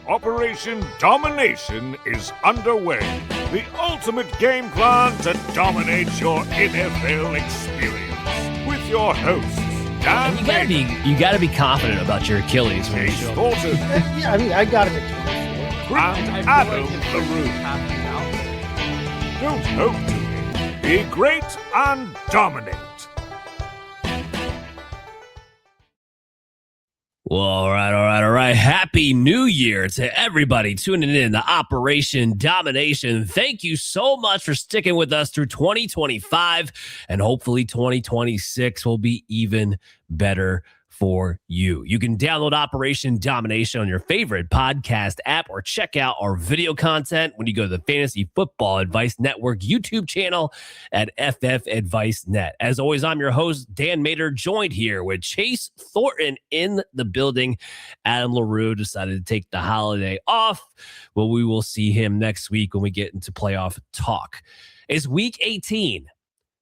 Operation Domination is underway. The ultimate game plan to dominate your NFL experience. With your hosts, Dan You gotta be confident about your Achilles when you Chase show up. Thornton, Yeah, I mean, I got it. and Adam LaRue. Don't hope to be great and dominate. Well, all right. Happy New Year to everybody tuning in to Operation Domination. Thank you so much for sticking with us through 2025, and hopefully 2026 will be even better for you. You can download Operation Domination on your favorite podcast app or check out our video content when you go to the Fantasy Football Advice Network YouTube channel at FF Advice Net. As always, I'm your host, Dan Mader, joined here with Chase Thornton in the building. Adam LaRue decided to take the holiday off. Well, we will see him next week when we get into playoff talk. It's week 18.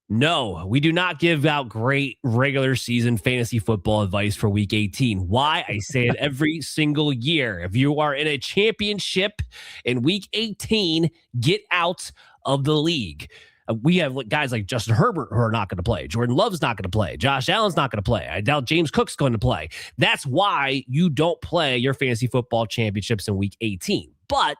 No, we do not give out great regular season fantasy football advice for week 18. Why? I say it every single year. If you are in a championship in week 18, get out of the league. We have guys like Justin Herbert who are not going to play. Jordan Love's not going to play. Josh Allen's not going to play. I doubt James Cook's going to play. That's why you don't play your fantasy football championships in week 18. But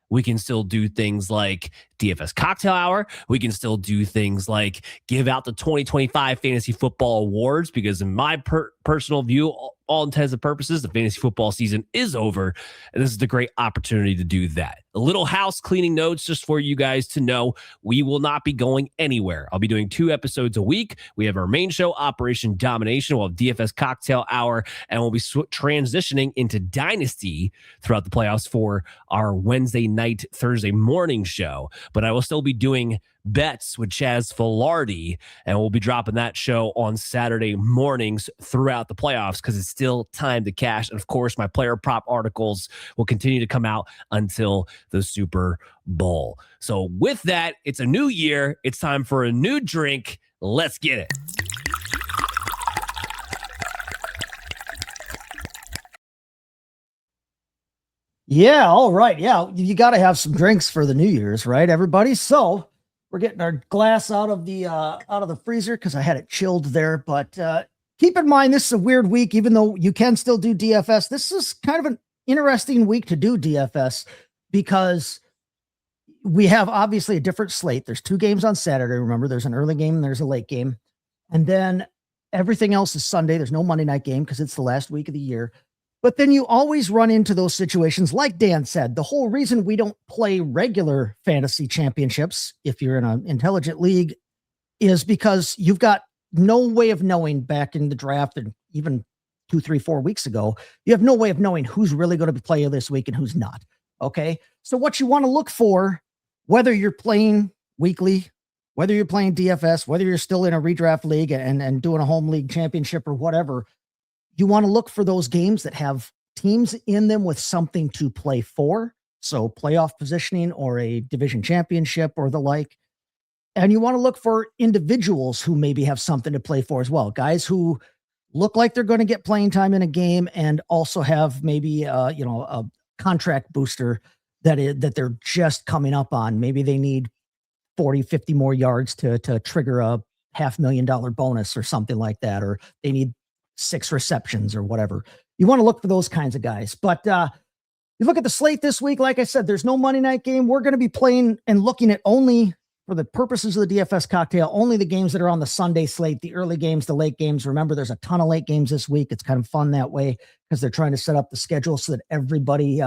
we can still do things like DFS Cocktail Hour. We can still do things like give out the 2025 Fantasy Football Awards, because in my personal view, all intents and purposes, the fantasy football season is over, and this is the great opportunity to do that. A little house cleaning notes just for you guys to know, we will not be going anywhere. I'll be doing 2 episodes a week. We have our main show, Operation Domination. We'll have DFS Cocktail Hour, and we'll be transitioning into Dynasty throughout the playoffs for our Wednesday night, Thursday morning show. But I will still be doing bets with Chaz Filardi, and we'll be dropping that show on Saturday mornings throughout the playoffs because it's still time to cash. And of course, my player prop articles will continue to come out until the Super Bowl. So with that, it's a new year. It's time for a new drink. Let's get it. Yeah, all right. Yeah, you got to have some drinks for the New Year's, right, everybody? So we're getting our glass out of the freezer because I had it chilled there. But keep in mind, this is a weird week, even though you can still do DFS. This is kind of an interesting week to do DFS because we have obviously a different slate. There's 2 games on Saturday. Remember, there's an early game and there's a late game. And then everything else is Sunday. There's no Monday night game because it's the last week of the year. But then you always run into those situations. Like Dan said, the whole reason we don't play regular fantasy championships, if you're in an intelligent league, is because you've got no way of knowing back in the draft, and even 2, 3, 4 weeks ago, you have no way of knowing who's really going to be playing this week and who's not. Okay. So what you want to look for, whether you're playing weekly, whether you're playing DFS, whether you're still in a redraft league and doing a home league championship or whatever, you want to look for those games that have teams in them with something to play for. So playoff positioning or a division championship or the like. And you want to look for individuals who maybe have something to play for as well. Guys who look like they're going to get playing time in a game and also have maybe a contract booster that they're just coming up on. Maybe they need 40, 50 more yards to trigger a $500,000 bonus or something like that. Or they need 6 receptions or whatever. You want to look for those kinds of guys. But you look at the slate this week, like I said, there's no Monday night game. We're going to be playing and looking at, only for the purposes of the DFS cocktail, only the games that are on the Sunday slate, the early games, the late games. Remember, there's a ton of late games this week. It's kind of fun that way because they're trying to set up the schedule so that everybody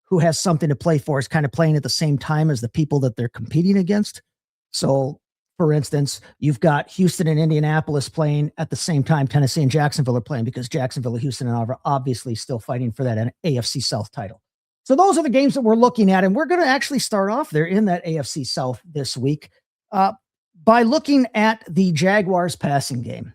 who has something to play for is kind of playing at the same time as the people that they're competing against. So, for instance, you've got Houston and Indianapolis playing at the same time. Tennessee and Jacksonville are playing because Jacksonville and Houston are obviously still fighting for that AFC South title. So those are the games that we're looking at, and we're going to actually start off there in that AFC South this week by looking at the Jaguars passing game.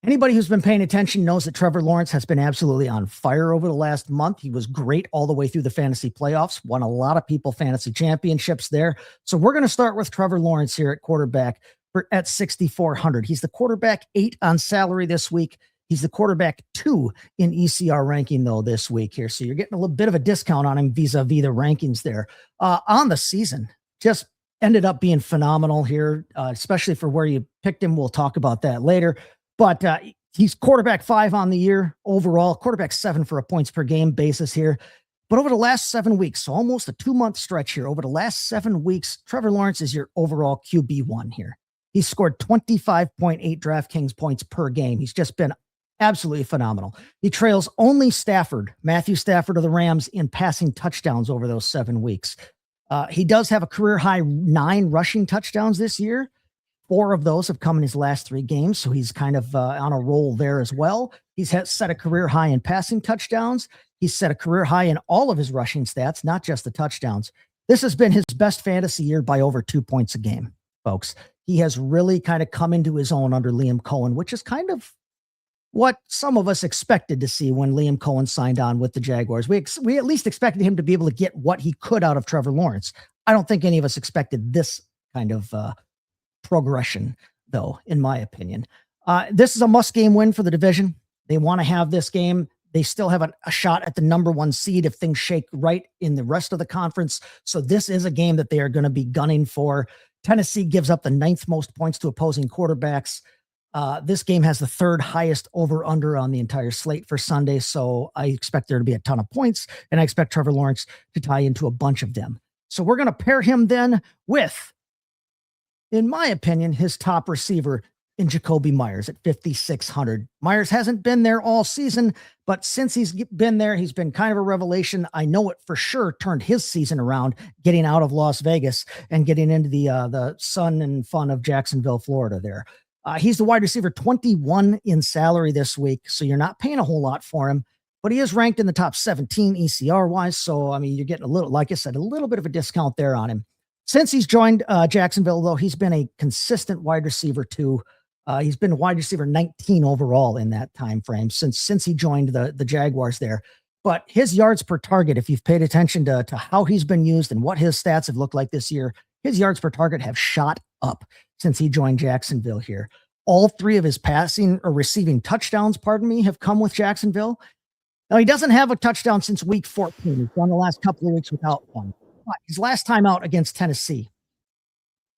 Anybody who's been paying attention knows that Trevor Lawrence has been absolutely on fire over the last month. He was great all the way through the fantasy playoffs, won a lot of people fantasy championships there. So we're going to start with Trevor Lawrence here at quarterback at 6,400. He's the quarterback 8 on salary this week. He's the quarterback 2 in ECR ranking, though, this week here. So you're getting a little bit of a discount on him vis-a-vis the rankings there. On the season, just ended up being phenomenal here, especially for where you picked him. We'll talk about that later. But he's quarterback 5 on the year overall, quarterback 7 for a points per game basis here. But over the last 7 weeks, so almost a 2-month stretch here, over the last 7 weeks, Trevor Lawrence is your overall QB1 here. He's scored 25.8 DraftKings points per game. He's just been absolutely phenomenal. He trails only Matthew Stafford of the Rams, in passing touchdowns over those 7 weeks. He does have a career high 9 rushing touchdowns this year. 4 of those have come in his last 3 games, so he's kind of on a roll there as well. He's set a career high in passing touchdowns. He's set a career high in all of his rushing stats, not just the touchdowns. This has been his best fantasy year by over 2 points a game, folks. He has really kind of come into his own under Liam Cohen, which is kind of what some of us expected to see when Liam Cohen signed on with the Jaguars. We at least expected him to be able to get what he could out of Trevor Lawrence. I don't think any of us expected this kind of progression, though, in my opinion. This is a must-game win for the division. They want to have this game. They still have a shot at the number 1 seed if things shake right in the rest of the conference. So this is a game that they are going to be gunning for. Tennessee gives up the 9th most points to opposing quarterbacks. This game has the 3rd highest over-under on the entire slate for Sunday, so I expect there to be a ton of points, and I expect Trevor Lawrence to tie into a bunch of them. So we're going to pair him then with, in my opinion, his top receiver in Jakobi Meyers at 5,600. Meyers hasn't been there all season, but since he's been there, he's been kind of a revelation. I know it for sure turned his season around, getting out of Las Vegas and getting into the sun and fun of Jacksonville, Florida there. He's the wide receiver 21 in salary this week, so you're not paying a whole lot for him, but he is ranked in the top 17 ECR-wise, so, I mean, you're getting a little, like I said, a little bit of a discount there on him. Since he's joined Jacksonville, though, he's been a consistent wide receiver 2. He's been wide receiver 19 overall in that time frame since he joined the Jaguars there. But his yards per target, if you've paid attention to how he's been used and what his stats have looked like this year, his yards per target have shot up since he joined Jacksonville here. All 3 of his passing or receiving touchdowns, have come with Jacksonville. Now, he doesn't have a touchdown since week 14. He's gone the last couple of weeks without one. But his last time out against Tennessee,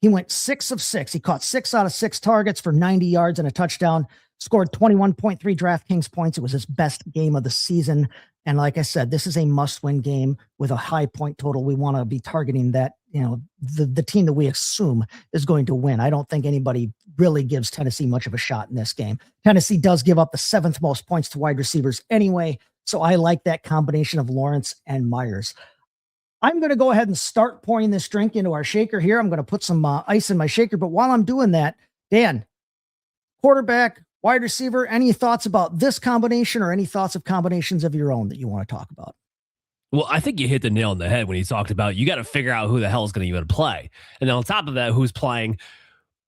he went 6 of 6. He caught 6 out of 6 targets for 90 yards and a touchdown, scored 21.3 DraftKings points. It was his best game of the season. And like I said, this is a must-win game with a high point total. We want to be targeting that, the team that we assume is going to win. I don't think anybody really gives Tennessee much of a shot in this game. Tennessee does give up the 7th most points to wide receivers anyway, so I like that combination of Lawrence and Meyers. I'm going to go ahead and start pouring this drink into our shaker here. I'm going to put some ice in my shaker, but while I'm doing that, Dan, quarterback, wide receiver, any thoughts about this combination or any thoughts of combinations of your own that you want to talk about? Well, I think you hit the nail on the head when you talked about you got to figure out who the hell is going to even play. And then on top of that, who's playing,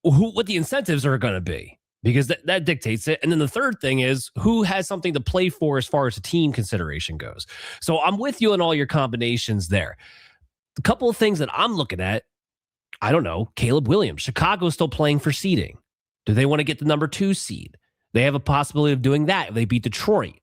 what the incentives are going to be, because that dictates it. And then the third thing is who has something to play for as far as the team consideration goes. So I'm with you in all your combinations there. A couple of things that I'm looking at, I don't know, Caleb Williams. Chicago's still playing for seeding. Do they want to get the number 2 seed? They have a possibility of doing that if they beat Detroit.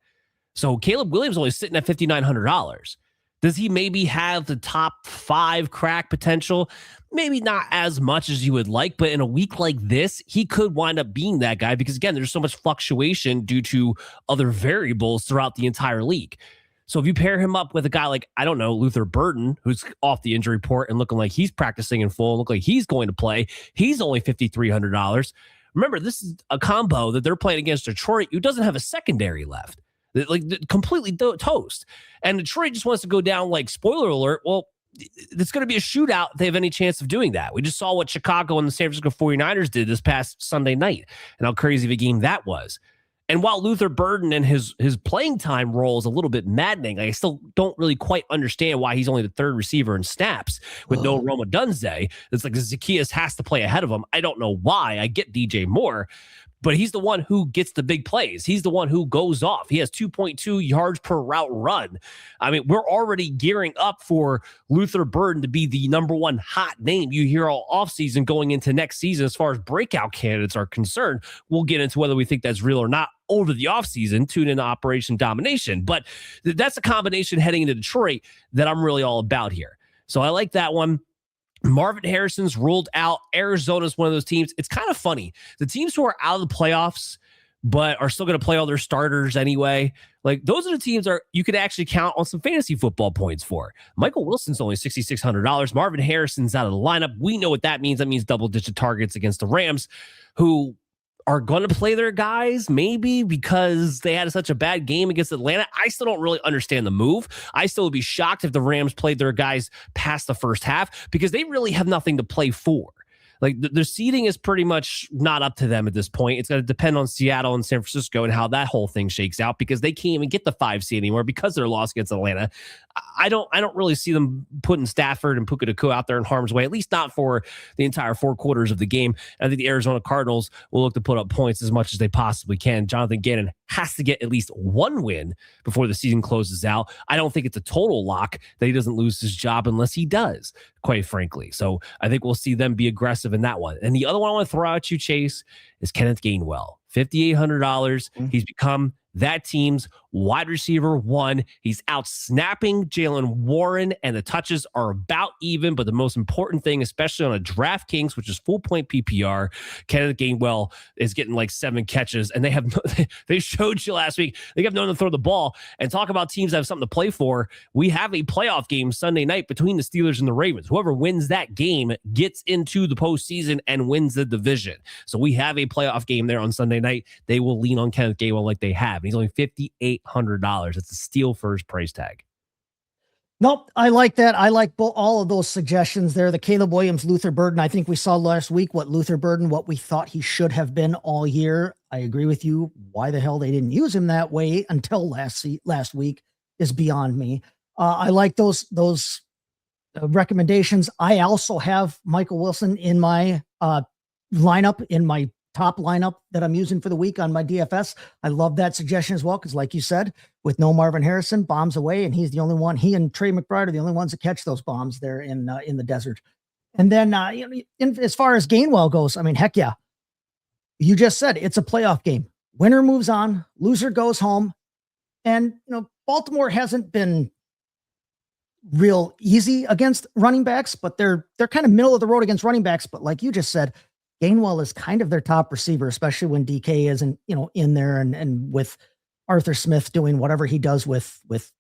So Caleb Williams only sitting at $5,900. Does he maybe have the top 5 crack potential? Maybe not as much as you would like, but in a week like this, he could wind up being that guy because, again, there's so much fluctuation due to other variables throughout the entire league. So if you pair him up with a guy like, I don't know, Luther Burden, who's off the injury report and looking like he's practicing in full, look like he's going to play, he's only $5,300. Remember, this is a combo that they're playing against Detroit, who doesn't have a secondary left. Like completely toast. And Detroit just wants to go down, like, spoiler alert. Well, it's going to be a shootout if they have any chance of doing that. We just saw what Chicago and the San Francisco 49ers did this past Sunday night and how crazy of a game that was. And while Luther Burden and his playing time role is a little bit maddening, I still don't really quite understand why he's only the 3rd receiver in snaps with no Roma Dunze. It's like Zacchaeus has to play ahead of him. I don't know why. I get DJ Moore. but he's the one who gets the big plays. He's the one who goes off. He has 2.2 yards per route run. I mean, we're already gearing up for Luther Burden to be the number one hot name you hear all offseason going into next season as far as breakout candidates are concerned. We'll get into whether we think that's real or not over the offseason. Tune in to Operation Domination. But that's a combination heading into Detroit that I'm really all about here. So I like that one. Marvin Harrison's ruled out. Arizona's one of those teams. It's kind of funny. The teams who are out of the playoffs but are still going to play all their starters anyway, like those are the teams you could actually count on some fantasy football points for. Michael Wilson's only $6,600. Marvin Harrison's out of the lineup. We know what that means. That means double-digit targets against the Rams, who are going to play their guys maybe because they had such a bad game against Atlanta. I still don't really understand the move. I still would be shocked if the Rams played their guys past the first half because they really have nothing to play for. Like the seeding is pretty much not up to them at this point. It's going to depend on Seattle and San Francisco and how that whole thing shakes out because they can't even get the 5 seed anymore because of their loss against Atlanta. I don't really see them putting Stafford and Puka Nacua out there in harm's way, at least not for the entire 4 quarters of the game. I think the Arizona Cardinals will look to put up points as much as they possibly can. Jonathan Gannon has to get at least one win before the season closes out. I don't think it's a total lock that he doesn't lose his job unless he does, quite frankly. So I think we'll see them be aggressive in that one. And the other one I want to throw at you, Chase, is Kenneth Gainwell. $5,800. He's become that team's wide receiver 1. He's out snapping Jaylen Warren, and the touches are about even. But the most important thing, especially on a DraftKings, which is full point PPR, Kenneth Gainwell is getting like 7 catches, and they showed you last week they have no one to throw the ball. And talk about teams that have something to play for. We have a playoff game Sunday night between the Steelers and the Ravens. Whoever wins that game gets into the postseason and wins the division. So we have a playoff game there on Sunday night. They will lean on Kenneth Gainwell like they have. And he's only $5,800. It's a steal for his price tag. Nope. I like that. I like all of those suggestions there. The Caleb Williams, Luther Burden. I think we saw last week what we thought he should have been all year. I agree with you. Why the hell they didn't use him that way until last week is beyond me. I like those recommendations. I also have Michael Wilson in my lineup, in my top lineup that I'm using for the week on my DFS. I love that suggestion as well, because like you said, with no Marvin Harrison, bombs away, and he's the only one. He and Trey McBride are the only ones that catch those bombs there in the desert. And then as far as Gainwell goes, I mean, heck yeah. You just said it's a playoff game. Winner moves on, loser goes home. And, Baltimore hasn't been real easy against running backs, but they're kind of middle of the road against running backs. But like you just said, Gainwell is kind of their top receiver, especially when DK isn't, in there and with Arthur Smith doing whatever he does with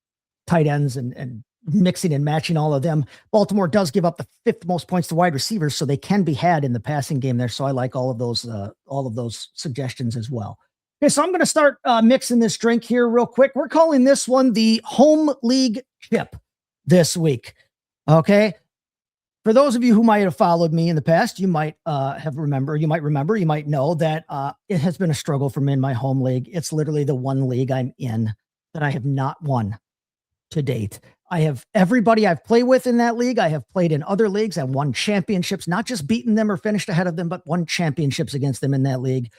tight ends and mixing and matching all of them. Baltimore does give up the 5th most points to wide receivers, so they can be had in the passing game there. So I like all of those suggestions as well. Okay, so I'm going to start mixing this drink here real quick. We're calling this one the Home League Chip this week. Okay. For those of you who might have followed me in the past, you might you might know that it has been a struggle for me in my home league. It's literally the one league I'm in that I have not won to date. I have everybody I've played with in that league. I have played in other leagues and won championships, not just beaten them or finished ahead of them, but won championships against them in that league.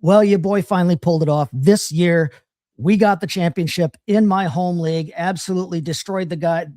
Well, your boy finally pulled it off this year. We got the championship in my home league, absolutely destroyed the guy.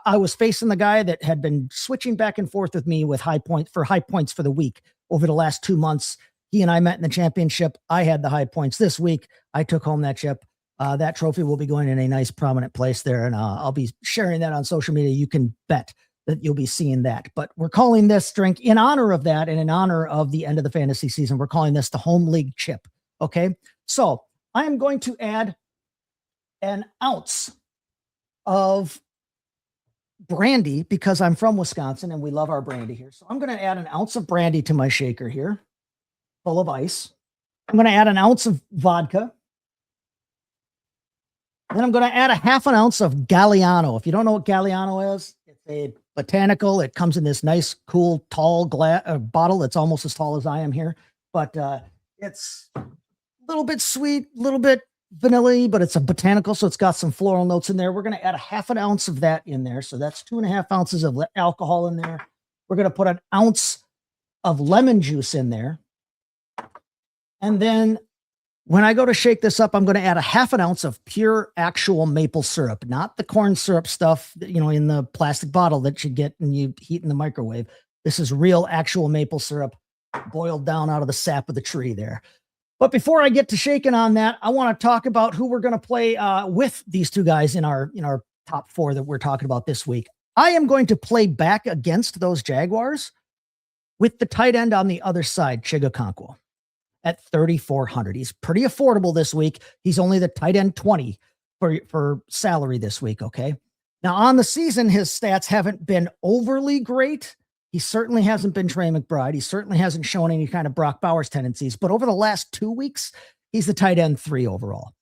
I was facing the guy that had been switching back and forth with me with high points for the week over the last 2 months. He and I met in the championship. I had the high points this week. I took home that chip. That trophy will be going in a nice prominent place there. And I'll be sharing that on social media. You can bet that you'll be seeing that, but we're calling this drink in honor of that. And in honor of the end of the fantasy season, we're calling this the Home League Chip. Okay. So I am going to add an ounce of brandy because I'm from Wisconsin and we love our brandy here. So I'm going to add an ounce of brandy to my shaker here, full of ice. I'm going to add an ounce of vodka. Then I'm going to add a half an ounce of Galliano. If you don't know what Galliano is, it's a botanical. It comes in this nice, cool, tall bottle. It's almost as tall as I am here, but it's a little bit sweet, a little bit vanilla, but it's a botanical, so it's got some floral notes in there. We're going to add a half an ounce of that in there. So that's 2.5 ounces of alcohol in there. We're going to put an ounce of lemon juice in there. And then when I go to shake this up, I'm going to add a half an ounce of pure actual maple syrup, not the corn syrup stuff, in the plastic bottle that you get and you heat in the microwave. This is real actual maple syrup boiled down out of the sap of the tree there. But before I get to shaking on that, I want to talk about who we're going to play with these two guys in our top four that we're talking about this week. I am going to play back against those Jaguars with the tight end on the other side, Chigoziem Okonkwo, at 3,400. He's pretty affordable this week. He's only the tight end 20 for salary this week. Okay. Now on the season, his stats haven't been overly great. He certainly hasn't been Trey McBride. He certainly hasn't shown any kind of Brock Bowers tendencies, but over the last 2 weeks, he's the tight end 3 overall.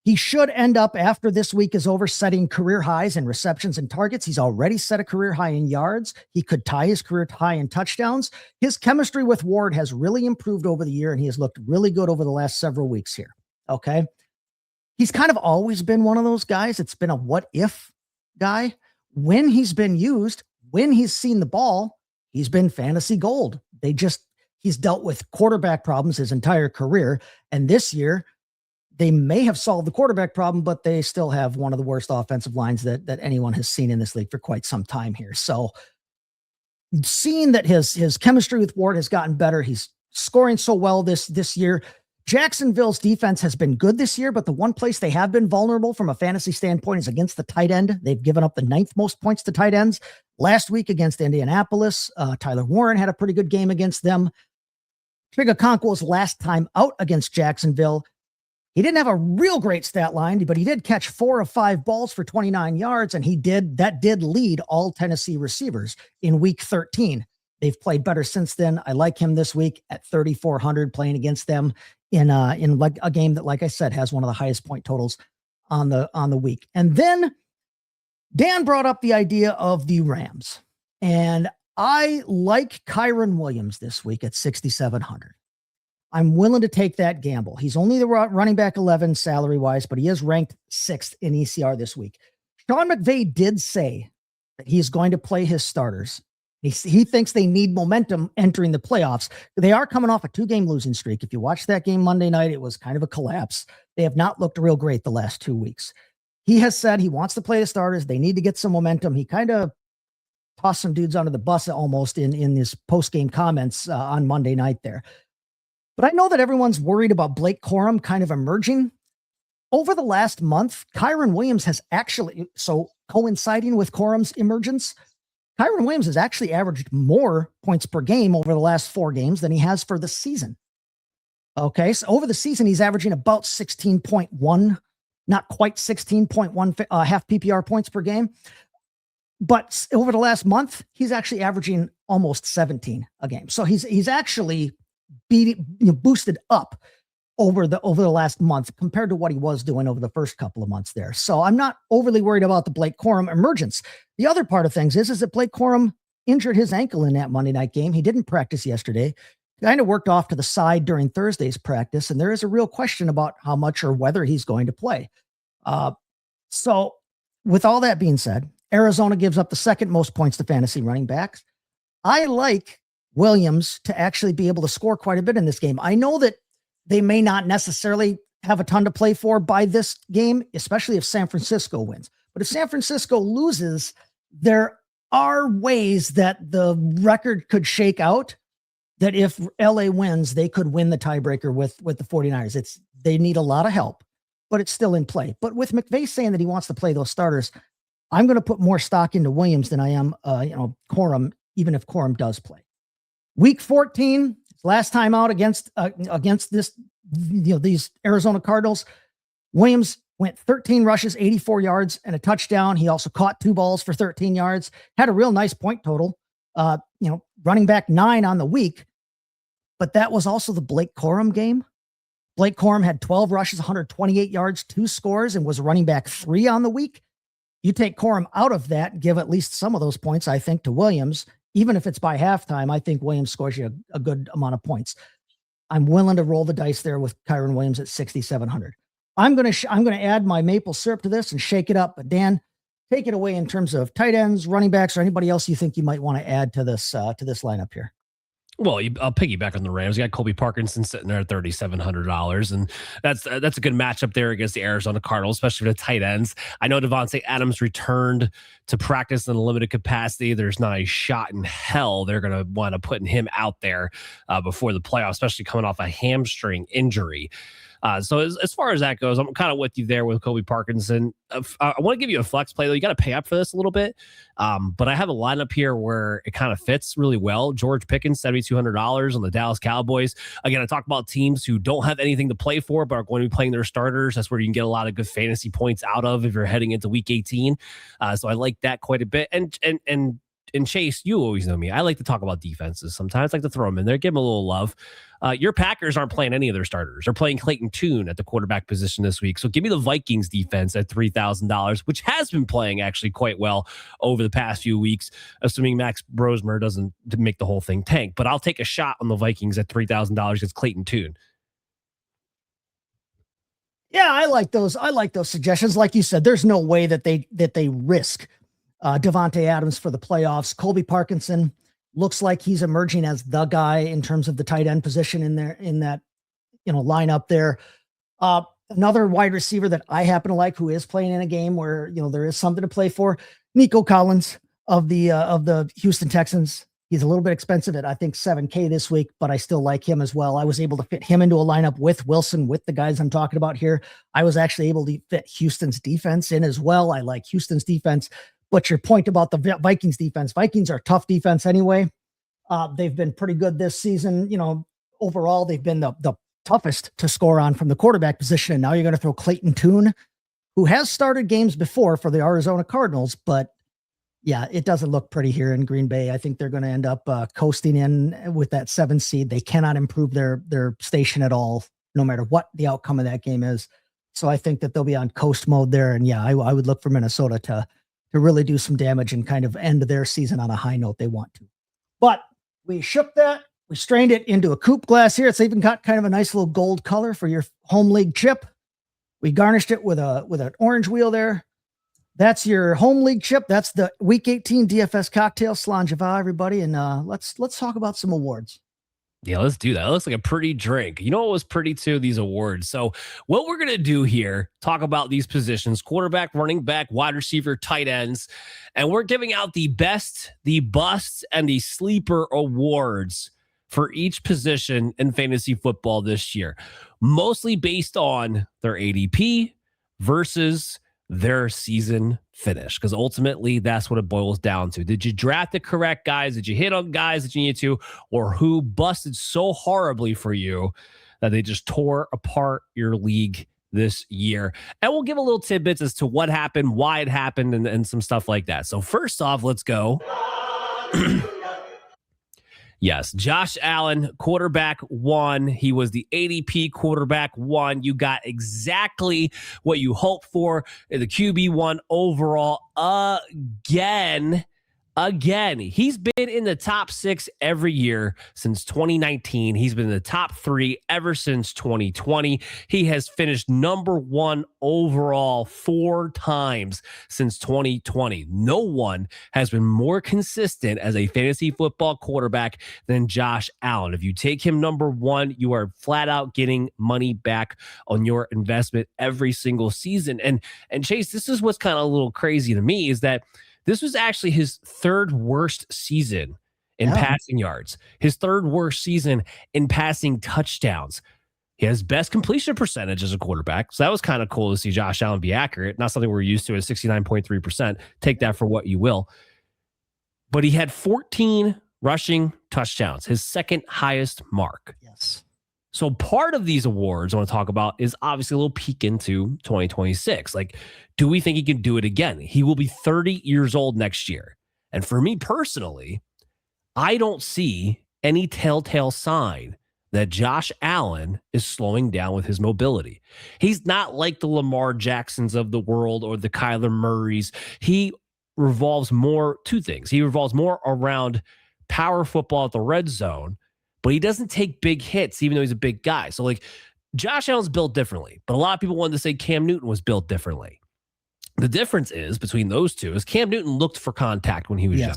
He should end up, after this week is over, setting career highs in receptions and targets. He's already set a career high in yards. He could tie his career high in touchdowns. His chemistry with Ward has really improved over the year, and he has looked really good over the last several weeks here. Okay. He's kind of always been one of those guys. It's been a what if guy. When he's been used, when he's seen the ball, he's been fantasy gold. He's dealt with quarterback problems his entire career. And this year, they may have solved the quarterback problem, but they still have one of the worst offensive lines that anyone has seen in this league for quite some time here. So seeing that his chemistry with Ward has gotten better, he's scoring so well this year. Jacksonville's defense has been good this year, but the one place they have been vulnerable from a fantasy standpoint is against the tight end. They've given up the 9th most points to tight ends. Last week against Indianapolis, Tyler Warren had a pretty good game against them. Chigoziem Okonkwo's last time out against Jacksonville, he didn't have a real great stat line, but he did catch 4 of 5 balls for 29 yards, and that did lead all Tennessee receivers in week 13. They've played better since then. I like him this week at 3,400 playing against them in like a game that, like I said, has one of the highest point totals on the week. And then Dan brought up the idea of the Rams, and I like Kyren Williams this week at 6,700. I'm willing to take that gamble. He's only the running back 11 salary wise, but he is ranked 6th in ECR this week. Sean McVay did say that he's going to play his starters. He thinks they need momentum entering the playoffs. They are coming off a 2-game losing streak. If you watch that game Monday night, it was kind of a collapse. They have not looked real great the last 2 weeks. He has said he wants to play the starters. They need to get some momentum. He kind of tossed some dudes under the bus almost in his post-game comments on Monday night there. But I know that everyone's worried about Blake Corum kind of emerging. Over the last month, Kyren Williams has actually, so coinciding with Corum's emergence, Kyren Williams has actually averaged more points per game over the last 4 games than he has for the season. Okay, so over the season, he's averaging about 16.1, not quite 16.1 half PPR points per game. But over the last month, he's actually averaging almost 17 a game. So he's actually boosted up over the last month compared to what he was doing over the first couple of months there. So I'm not overly worried about the Blake Corum emergence. The other part of things is that Blake Corum injured his ankle in that Monday night game. He didn't practice yesterday. Kind of worked off to the side during Thursday's practice, and there is a real question about how much or whether he's going to play. So with all that being said, Arizona gives up the 2nd most points to fantasy running backs. I like Williams to actually be able to score quite a bit in this game. I know that they may not necessarily have a ton to play for by this game, especially if San Francisco wins. But if San Francisco loses, there are ways that the record could shake out that if LA wins, they could win the tiebreaker with the 49ers. They need a lot of help, but it's still in play. But with McVay saying that he wants to play those starters, I'm going to put more stock into Williams than I am, Corum, even if Corum does play. Week 14, last time out against this, these Arizona Cardinals, Williams went 13 rushes, 84 yards, and a touchdown. He also caught 2 balls for 13 yards, had a real nice point total, running back 9 on the week. But that was also the Blake Corum game. Blake Corum had 12 rushes, 128 yards, 2 scores, and was running back 3 on the week. You take Corum out of that, give at least some of those points, I think, to Williams. Even if it's by halftime, I think Williams scores you a good amount of points. I'm willing to roll the dice there with Kyren Williams at 6,700. I'm going to add my maple syrup to this and shake it up. But Dan, take it away in terms of tight ends, running backs, or anybody else you think you might want to add to this lineup here. Well, I'll piggyback on the Rams. You got Colby Parkinson sitting there at $3,700, and that's a good matchup there against the Arizona Cardinals, especially for the tight ends. I know Devontae Adams returned to practice in a limited capacity. There's not a shot in hell they're going to want to put him out there before the playoffs, especially coming off a hamstring injury. So as far as that goes, I'm kind of with you there with Colby Parkinson. I want to give you a flex play, though. You got to pay up for this a little bit. But I have a lineup here where it kind of fits really well. George Pickens, $7,200 on the Dallas Cowboys. Again, I talk about teams who don't have anything to play for, but are going to be playing their starters. That's where you can get a lot of good fantasy points out of if you're heading into week 18. So I like that quite a bit. And Chase, you always know me. I like to talk about defenses. Sometimes I like to throw them in there, give them a little love. Your Packers aren't playing any of their starters. They're playing Clayton Tune at the quarterback position this week. So give me the Vikings defense at $3,000, which has been playing actually quite well over the past few weeks, assuming Max Brosmer doesn't make the whole thing tank. But I'll take a shot on the Vikings at $3,000 against Clayton Tune. Yeah, I like those. I like those suggestions. Like you said, there's no way that they risk Devontae Adams for the playoffs. Colby Parkinson looks like he's emerging as the guy in terms of the tight end position in that lineup there. Another wide receiver that I happen to like, who is playing in a game where there is something to play for, Nico Collins of the Houston Texans. He's a little bit expensive at I think $7,000 this week, but I still like him as well. I was able to fit him into a lineup with Wilson, with the guys I'm talking about here. I was actually able to fit Houston's defense in as well. I like Houston's defense. But your point about the Vikings defense, Vikings are a tough defense anyway. They've been pretty good this season. Overall, they've been the toughest to score on from the quarterback position. And now you're going to throw Clayton Tune, who has started games before for the Arizona Cardinals. But yeah, it doesn't look pretty here in Green Bay. I think they're going to end up coasting in with that 7 seed. They cannot improve their station at all, no matter what the outcome of that game is. So I think that they'll be on coast mode there. And yeah, I would look for Minnesota to really do some damage and kind of end their season on a high note. They want to. But we shook that. We strained it into a coupe glass here. It's even got kind of a nice little gold color for your home league chip. We garnished it with an orange wheel there. That's your home league chip. That's the week 18 DFS cocktail. Slanjava, everybody. And let's talk about some awards. Yeah, let's do that. It looks like a pretty drink. You know what was pretty too? These awards. So what we're going to do here, talk about these positions: quarterback, running back, wide receiver, tight ends. And we're giving out the best, the busts, and the sleeper awards for each position in fantasy football this year, mostly based on their ADP versus their season finish, because ultimately that's what it boils down to. Did you draft the correct guys? Did you hit on guys that you need to, or who busted so horribly for you that they just tore apart your league this year? And we'll give a little tidbits as to what happened, why it happened, and some stuff like that. So first off, let's go. Yes, Josh Allen, quarterback 1. He was the ADP quarterback 1. You got exactly what you hoped for. The QB1 overall again. He's been in the top 6 every year since 2019. He's been in the top 3 ever since 2020. He has finished number 1 overall 4 times since 2020. No one has been more consistent as a fantasy football quarterback than Josh Allen. If you take him number 1, you are flat out getting money back on your investment every single season. And Chase, this is what's kind of a little crazy to me, is that this was actually his 3rd worst season in passing yards, his 3rd worst season in passing touchdowns. He has best completion percentage as a quarterback. So that was kind of cool to see Josh Allen be accurate. Not something we're used to at 69.3%. Take that for what you will. But he had 14 rushing touchdowns, his 2nd highest mark. Yes. So part of these awards I want to talk about is obviously a little peek into 2026. Like, do we think he can do it again? He will be 30 years old next year. And for me personally, I don't see any telltale sign that Josh Allen is slowing down with his mobility. He's not like the Lamar Jacksons of the world or the Kyler Murrays. He revolves more, 2 things. He revolves more around power football at the red zone, but he doesn't take big hits, even though he's a big guy. So like, Josh Allen's built differently, but a lot of people wanted to say Cam Newton was built differently. The difference is between those two is Cam Newton looked for contact when he was young.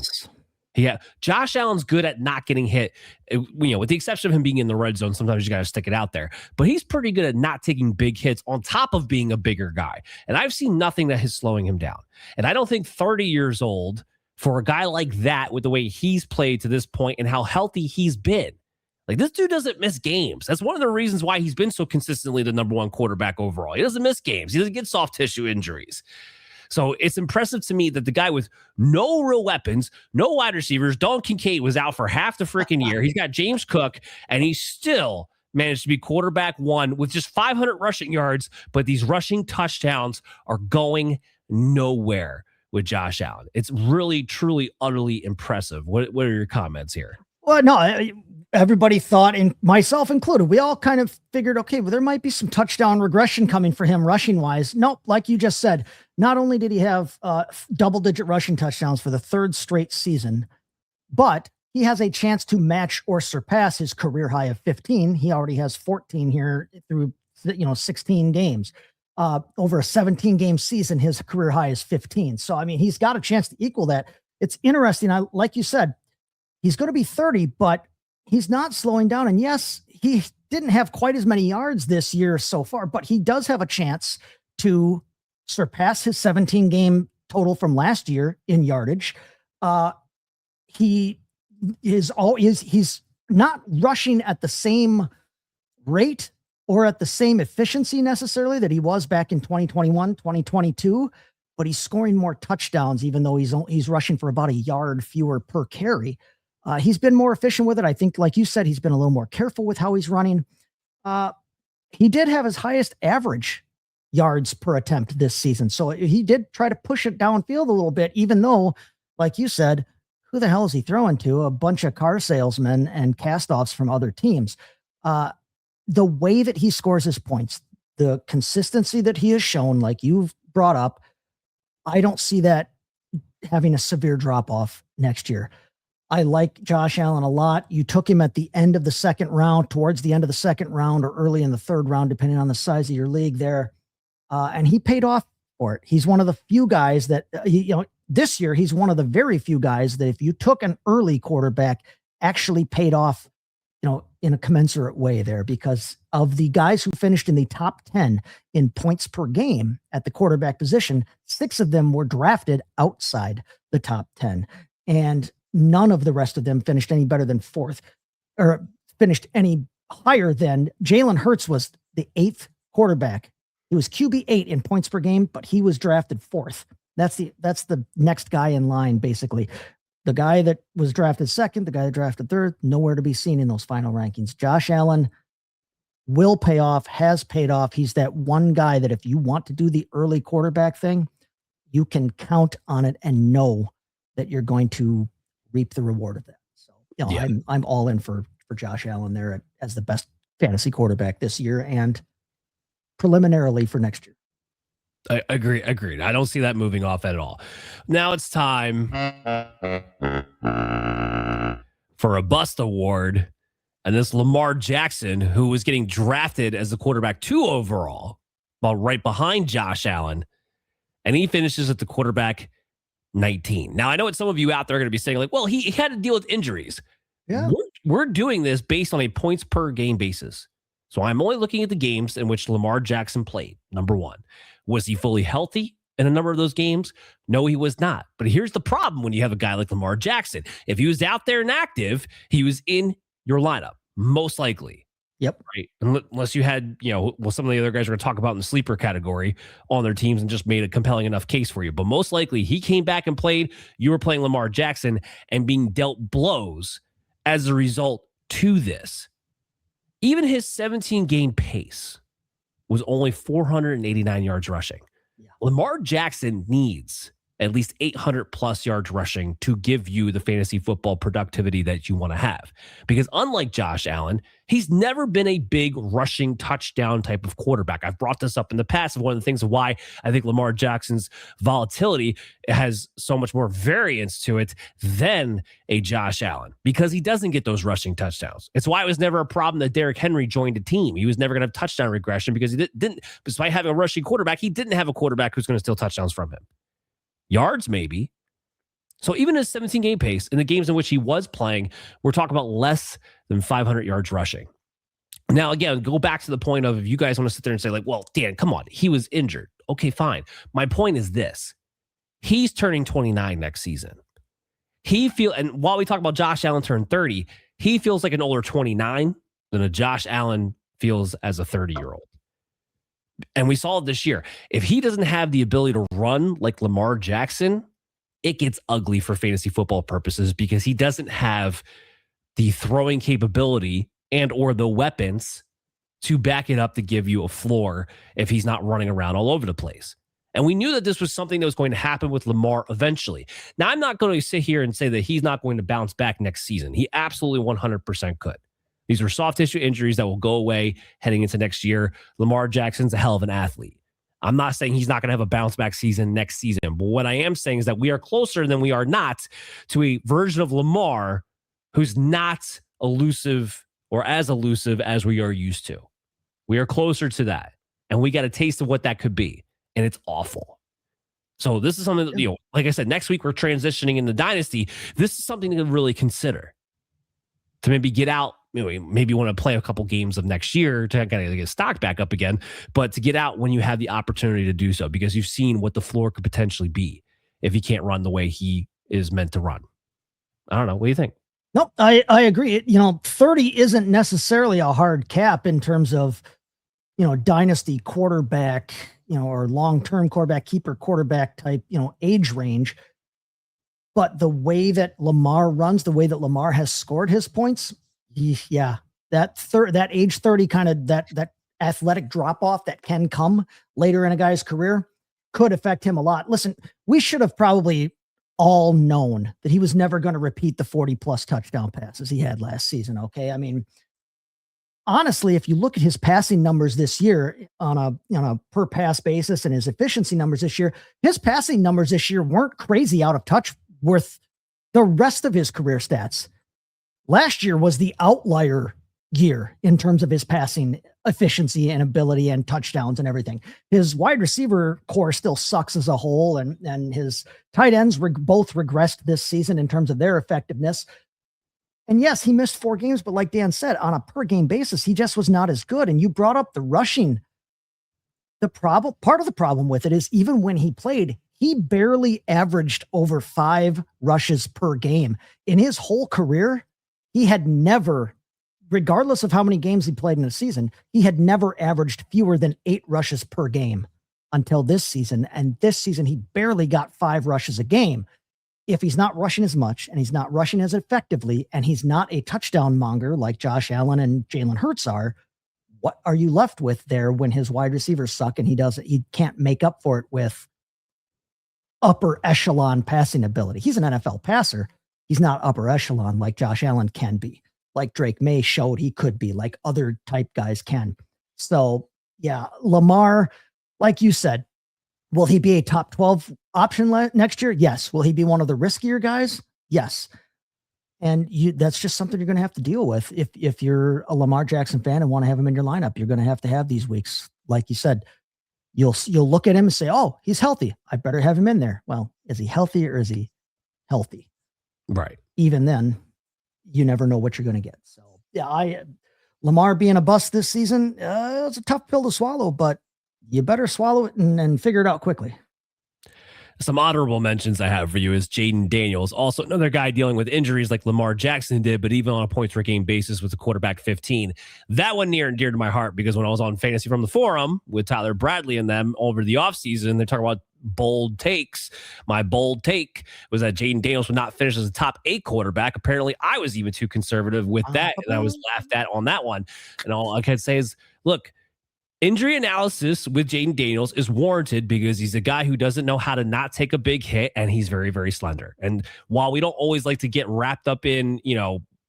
Josh Allen's good at not getting hit, with the exception of him being in the red zone. Sometimes you got to stick it out there, but he's pretty good at not taking big hits on top of being a bigger guy. And I've seen nothing that is slowing him down. And I don't think 30 years old for a guy like that, with the way he's played to this point and how healthy he's been, like, this dude doesn't miss games. That's one of the reasons why he's been so consistently the number one quarterback overall. He doesn't miss games. He doesn't get soft tissue injuries. So it's impressive to me that the guy with no real weapons, no wide receivers, Dalton Kincaid was out for half the freaking year. He's got James Cook, and he still managed to be quarterback one with just 500 rushing yards. But these rushing touchdowns are going nowhere with Josh Allen. It's really, truly, utterly impressive. What are your comments here? Well, no, everybody thought, and myself included, we all kind of figured, okay, well, there might be some touchdown regression coming for him rushing wise. Nope. Like you just said, not only did he have double-digit rushing touchdowns for the third straight season, but he has a chance to match or surpass his career high of 15. He already has 14 here through 16 games. Over a 17-game season, his career high is 15. So, I mean, he's got a chance to equal that. It's interesting. Like you said, he's going to be 30, but he's not slowing down. And yes, he didn't have quite as many yards this year so far, but he does have a chance to surpass his 17-game total from last year in yardage. He's not rushing at the same rate or at the same efficiency necessarily that he was back in 2021, 2022, but he's scoring more touchdowns, even though he's rushing for about a yard fewer per carry. He's been more efficient with it. I think, like you said, he's been a little more careful with how he's running. He did have his highest average yards per attempt this season. So he did try to push it downfield a little bit, even though, like you said, who the hell is he throwing to? A bunch of car salesmen and castoffs from other teams. The way that he scores his points, the consistency that he has shown, like you've brought up, I don't see that having a severe drop-off next year. I like Josh Allen a lot. You took him at the end of the second round, towards the end of the second round, or early in the third round, depending on the size of your league there. And he paid off for it. He's one of the few guys that, this year, he's one of the very few guys that if you took an early quarterback, actually paid off, in a commensurate way there, because of the guys who finished in the top 10 in points per game at the quarterback position, 6 of them were drafted outside the top 10. And none of the rest of them finished any better than fourth, or finished any higher than Jalen Hurts was the 8th quarterback. He was QB 8 in points per game, but he was drafted 4th. That's the next guy in line, basically. The guy that was drafted 2nd, the guy that drafted 3rd, nowhere to be seen in those final rankings. Josh Allen will pay off, has paid off. He's that one guy that if you want to do the early quarterback thing, you can count on it and know that you're going to reap the reward of that. So, yeah. I'm all in for Josh Allen there as the best fantasy quarterback this year and preliminarily for next year. I agree. Agreed. I don't see that moving off at all. Now it's time for a bust award. And this Lamar Jackson, who was getting drafted as the quarterback 2 overall, while right behind Josh Allen. And he finishes at the quarterback 19. Now, I know what some of you out there are going to be saying, like, well, he had to deal with injuries. Yeah. We're doing this based on a points per game basis. So I'm only looking at the games in which Lamar Jackson played. Number one, was he fully healthy in a number of those games? No, he was not. But here's the problem when you have a guy like Lamar Jackson. If he was out there and active, he was in your lineup, most likely. Yep. Right. Unless you had, some of the other guys we're going to talk about in the sleeper category on their teams and just made a compelling enough case for you. But most likely he came back and played. You were playing Lamar Jackson and being dealt blows as a result to this. Even his 17-game pace was only 489 yards rushing. Yeah. Lamar Jackson needs at least 800 plus yards rushing to give you the fantasy football productivity that you want to have. Because unlike Josh Allen, he's never been a big rushing touchdown type of quarterback. I've brought this up in the past of one of the things of why I think Lamar Jackson's volatility has so much more variance to it than a Josh Allen, because he doesn't get those rushing touchdowns. It's why it was never a problem that Derrick Henry joined a team. He was never going to have touchdown regression because he didn't, despite having a rushing quarterback, he didn't have a quarterback who's going to steal touchdowns from him. Yards, maybe. So even a 17-game pace in the games in which he was playing, we're talking about less than 500 yards rushing. Now, again, go back to the point of if you guys want to sit there and say like, well, Dan, come on, he was injured. Okay, fine. My point is this. He's turning 29 next season. And while we talk about Josh Allen turned 30, he feels like an older 29 than a Josh Allen feels as a 30-year-old. And we saw it this year. If he doesn't have the ability to run like Lamar Jackson, it gets ugly for fantasy football purposes because he doesn't have the throwing capability and or the weapons to back it up to give you a floor if he's not running around all over the place. And we knew that this was something that was going to happen with Lamar eventually. Now, I'm not going to sit here and say that he's not going to bounce back next season. He absolutely 100% could. These were soft tissue injuries that will go away heading into next year. Lamar Jackson's a hell of an athlete. I'm not saying he's not going to have a bounce back season next season. But what I am saying is that we are closer than we are not to a version of Lamar who's not elusive or as elusive as we are used to. We are closer to that. And we got a taste of what that could be. And it's awful. So this is something that, like I said, next week we're transitioning into Dynasty. This is something to really consider. To maybe get out, maybe you want to play a couple games of next year to kind of get stock back up again, but to get out when you have the opportunity to do so, because you've seen what the floor could potentially be if he can't run the way he is meant to run. I don't know. What do you think? No, I agree. 30 isn't necessarily a hard cap in terms of, dynasty quarterback, or long-term quarterback, keeper quarterback type, age range. But the way that Lamar runs, the way that Lamar has scored his points, yeah, that age 30 kind of that athletic drop off that can come later in a guy's career could affect him a lot. Listen, we should have probably all known that he was never going to repeat the 40+ touchdown passes he had last season. Okay. I mean, honestly, if you look at his passing numbers this year on a per pass basis and his efficiency numbers this year, his passing numbers this year weren't crazy out of touch with the rest of his career stats. Last year was the outlier year in terms of his passing efficiency and ability and touchdowns and everything. His wide receiver core still sucks as a whole, and his tight ends both regressed this season in terms of their effectiveness. And yes, he missed 4 games, but like Dan said, on a per game basis, he just was not as good. And you brought up the rushing. Part of the problem with it is even when he played, he barely averaged over 5 rushes per game. In his whole career, he had never, regardless of how many games he played in a season, he had never averaged fewer than 8 rushes per game until this season. And this season, he barely got 5 rushes a game. If he's not rushing as much and he's not rushing as effectively and he's not a touchdown monger like Josh Allen and Jalen Hurts are, what are you left with there when his wide receivers suck and he can't make up for it with upper echelon passing ability? He's an NFL passer. He's not upper echelon like Josh Allen can be, like Drake May showed he could be, like other type guys can. So yeah, Lamar, like you said, will he be a top 12 option next year? Yes. Will he be one of the riskier guys? Yes. And that's just something you're going to have to deal with. If you're a Lamar Jackson fan and want to have him in your lineup, you're going to have these weeks. Like you said, you'll look at him and say, oh, he's healthy, I better have him in there. Well, is he healthy or is he healthy? Right. Even then, you never know what you're going to get. So yeah, Lamar being a bust this season, it's a tough pill to swallow, but you better swallow it and figure it out quickly. Some honorable mentions I have for you is Jaden Daniels, also another guy dealing with injuries like Lamar Jackson did, but even on a points per game basis with a quarterback 15. That one near and dear to my heart because when I was on Fantasy from the Forum with Tyler Bradley and them over the offseason, they're talking about bold takes. My bold take was that Jaden Daniels would not finish as a top 8 quarterback. Apparently, I was even too conservative with that, and I was laughed at on that one. And all I can say is, look, injury analysis with Jaden Daniels is warranted because he's a guy who doesn't know how to not take a big hit, and he's very, very slender. And while we don't always like to get wrapped up in,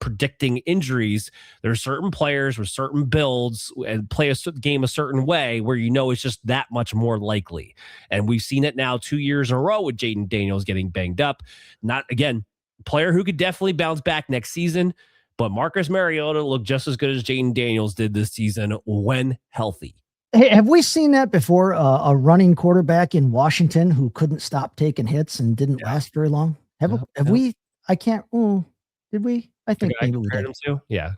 predicting injuries, there are certain players with certain builds and play a game a certain way where it's just that much more likely. And we've seen it now 2 years in a row with Jaden Daniels getting banged up. Not, again, player who could definitely bounce back next season, but Marcus Mariota looked just as good as Jaden Daniels did this season when healthy. Hey, have we seen that before? A running quarterback in Washington who couldn't stop taking hits and didn't last very long? Have we? I can't. Did we? I think maybe we did. Him to? Yeah.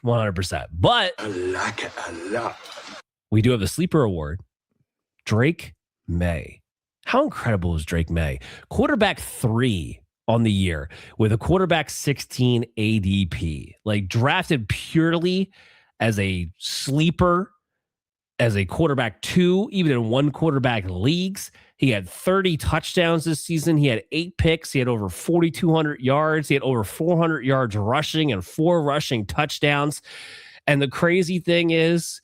100%. But I like it a lot. We do have the sleeper award. Drake May. How incredible is Drake May? Quarterback 3 on the year with a quarterback 16 ADP. Like drafted purely as a sleeper, as a quarterback 2, even in one quarterback leagues. He had 30 touchdowns this season. He had 8 picks. He had over 4,200 yards. He had over 400 yards rushing and 4 rushing touchdowns. And the crazy thing is,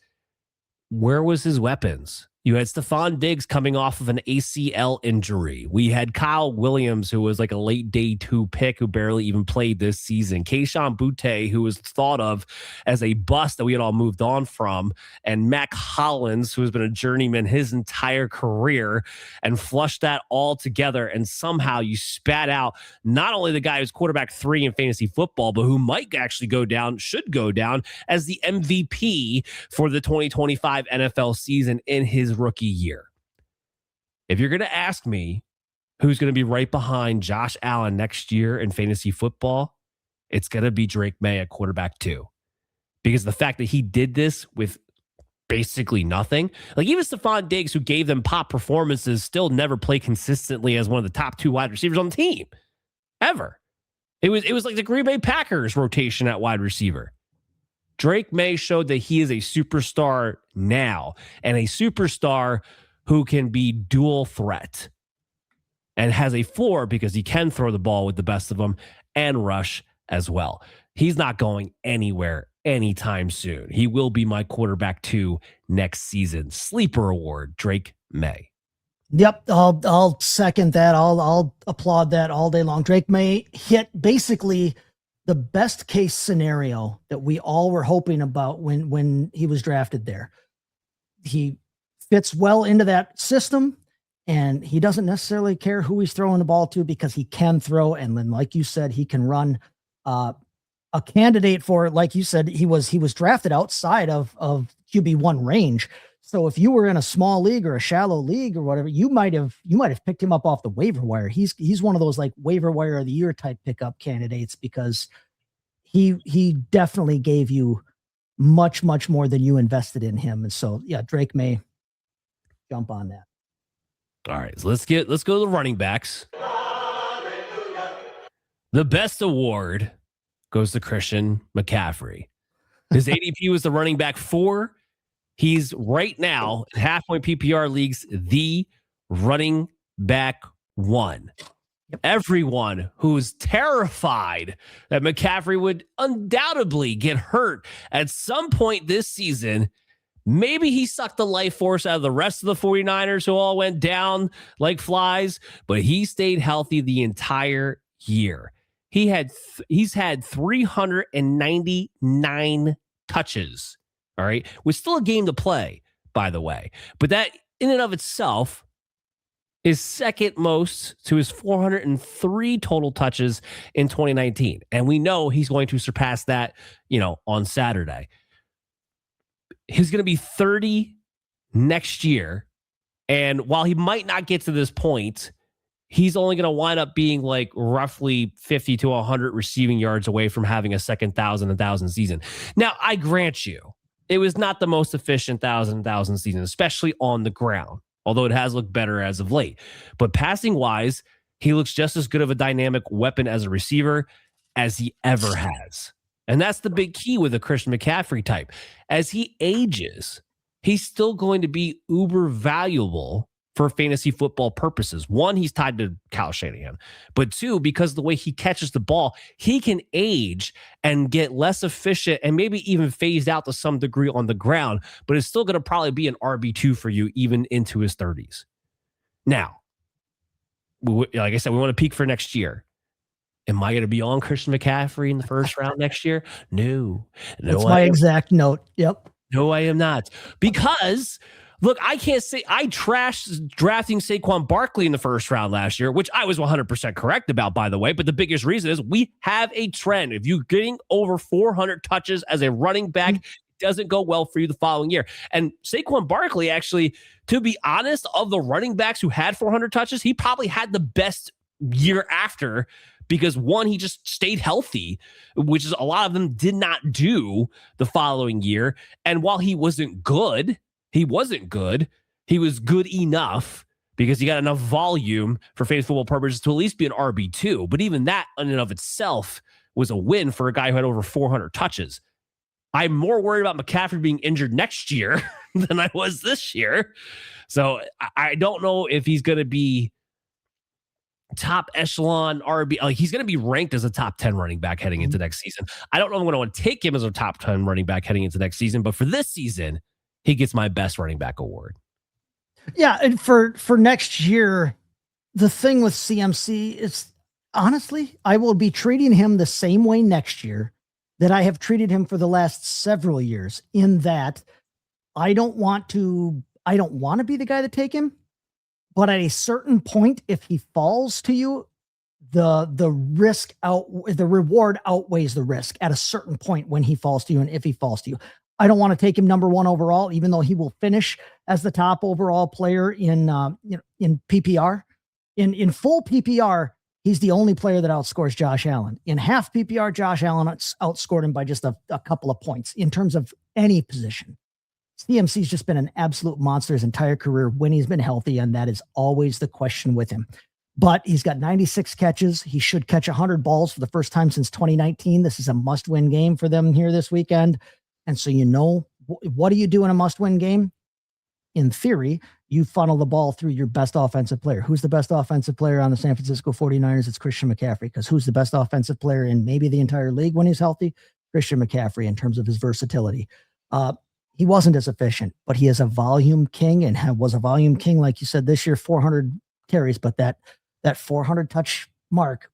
where was his weapons? You had Stephon Diggs coming off of an ACL injury. We had Kyren Williams, who was like a late day 2 pick who barely even played this season. Kayshon Boutte, who was thought of as a bust that we had all moved on from. And Mac Hollins, who has been a journeyman his entire career, and flushed that all together. And somehow you spat out not only the guy who's quarterback 3 in fantasy football, but who might actually should go down as the MVP for the 2025 NFL season in his rookie year. If you're going to ask me who's going to be right behind Josh Allen next year in fantasy football, it's going to be Drake May at quarterback 2. Because the fact that he did this with basically nothing, like even Stephon Diggs, who gave them pop performances, still never played consistently as one of the top 2 wide receivers on the team ever. It was like the Green Bay Packers rotation at wide receiver. Drake May showed that he is a superstar now, and a superstar who can be dual threat and has a floor because he can throw the ball with the best of them and rush as well. He's not going anywhere anytime soon. He will be my quarterback 2 next season. Sleeper award, Drake May. Yep, I'll second that. I'll applaud that all day long. Drake May hit basically the best case scenario that we all were hoping about when he was drafted there. He fits well into that system, and he doesn't necessarily care who he's throwing the ball to because he can throw. And then, like you said, he can run. A candidate for, like you said, he was drafted outside of QB1 range. So if you were in a small league or a shallow league or whatever, you might have picked him up off the waiver wire. He's one of those like waiver wire of the year type pickup candidates because he definitely gave you much, much more than you invested in him. And so, yeah, Drake May jump on that. All right, so let's go to the running backs. The best award goes to Christian McCaffrey. His ADP was the running back 4. He's right now in half-point PPR leagues, the running back 1. Yep. Everyone who's terrified that McCaffrey would undoubtedly get hurt at some point this season. Maybe he sucked the life force out of the rest of the 49ers who all went down like flies, but he stayed healthy the entire year. He's had 399 touches. All right. With still a game to play, by the way. But that in and of itself is second most to his 403 total touches in 2019. And we know he's going to surpass that, on Saturday. He's going to be 30 next year. And while he might not get to this point, he's only going to wind up being like roughly 50 to 100 receiving yards away from having a second 1,000 season. Now, I grant you, it was not the most efficient 1,000 season, especially on the ground, although it has looked better as of late. But passing wise, he looks just as good of a dynamic weapon as a receiver as he ever has. And that's the big key with a Christian McCaffrey type. As he ages, he's still going to be uber valuable for fantasy football purposes. 1, he's tied to Kyle Shanahan. But 2, because of the way he catches the ball, he can age and get less efficient and maybe even phased out to some degree on the ground, but it's still going to probably be an RB2 for you even into his 30s. Now, like I said, we want to peak for next year. Am I going to be on Christian McCaffrey in the first round next year? No. That's my exact note. Yep. No, I am not. Because... look, I can't say I trashed drafting Saquon Barkley in the first round last year, which I was 100% correct about, by the way. But the biggest reason is we have a trend. If you're getting over 400 touches as a running back, doesn't go well for you the following year. And Saquon Barkley, actually, to be honest, of the running backs who had 400 touches, he probably had the best year after, because one, he just stayed healthy, which is a lot of them did not do the following year. And while he wasn't good, he was good enough because he got enough volume for fantasy football purposes to at least be an RB2. But even that in and of itself was a win for a guy who had over 400 touches. I'm more worried about McCaffrey being injured next year than I was this year. So I don't know if he's going to be top echelon RB. Like, he's going to be ranked as a top 10 running back heading into next season. I don't know if I'm going to take him as a top 10 running back heading into next season, but for this season, he gets my best running back award. Yeah, and for next year, the thing with CMC is, honestly, I will be treating him the same way next year that I have treated him for the last several years, in that I don't want to be the guy to take him, but at a certain point, if he falls to you, the reward outweighs the risk at a certain point when he falls to you. And if he falls to you, I don't want to take him number one overall, even though he will finish as the top overall player in PPR. In full PPR, he's the only player that outscores Josh Allen. In half PPR, Josh Allen outscored him by just a couple of points in terms of any position. CMC's just been an absolute monster his entire career when he's been healthy, and that is always the question with him. But he's got 96 catches. He should catch 100 balls for the first time since 2019. This is a must-win game for them here this weekend. And so, what do you do in a must-win game? In theory, you funnel the ball through your best offensive player. Who's the best offensive player on the San Francisco 49ers? It's Christian McCaffrey. Because who's the best offensive player in maybe the entire league when he's healthy? Christian McCaffrey, in terms of his versatility. He wasn't as efficient, but he is a volume king, and was a volume king, like you said, this year, 400 carries. But that 400 touch mark,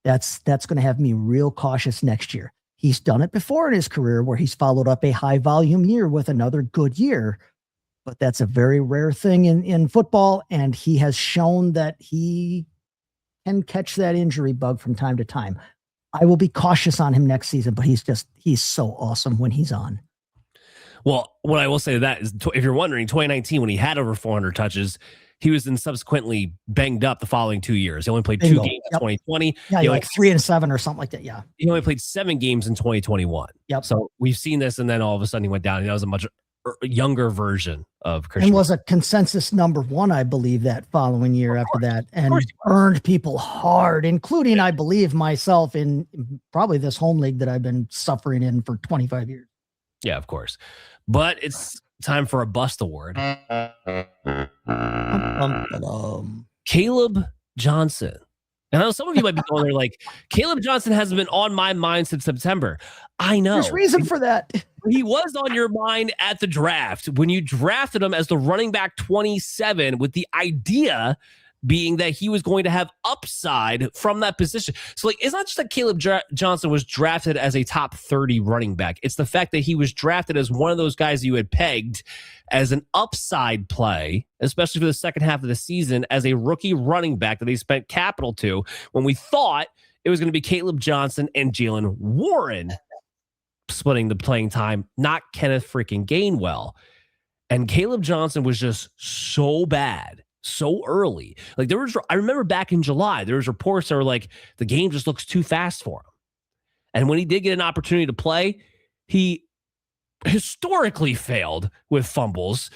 that's going to have me real cautious next year. He's done it before in his career where he's followed up a high volume year with another good year, but that's a very rare thing in football. And he has shown that he can catch that injury bug from time to time. I will be cautious on him next season, but he's so awesome when he's on. Well, what I will say to that is, if you're wondering, 2019, when he had over 400 touches, he was then subsequently banged up the following 2 years. He only played 2 games in 2020. Yeah, like 3 and 7 or something like that. Yeah. He only played 7 games in 2021. Yep. So we've seen this, and then all of a sudden he went down. And that was a much younger version of Christian. And was a consensus number 1, I believe, that following year after that, and earned people hard, including, I believe, myself in probably this home league that I've been suffering in for 25 years. Yeah, of course. But it's time for a bust award. Caleb Johnson. And I know some of you might be going there like, Caleb Johnson hasn't been on my mind since September. I know. There's reason for that. He was on your mind at the draft when you drafted him as the running back 27, with the idea being that he was going to have upside from that position. So, like, it's not just that Caleb Johnson was drafted as a top 30 running back. It's the fact that he was drafted as one of those guys you had pegged as an upside play, especially for the second half of the season, as a rookie running back that they spent capital to, when we thought it was going to be Caleb Johnson and Jalen Warren splitting the playing time, not Kenneth freaking Gainwell. And Caleb Johnson was just so bad so early. Like, I remember back in July, there was reports that were like, the game just looks too fast for him. And when he did get an opportunity to play, he historically failed with fumbles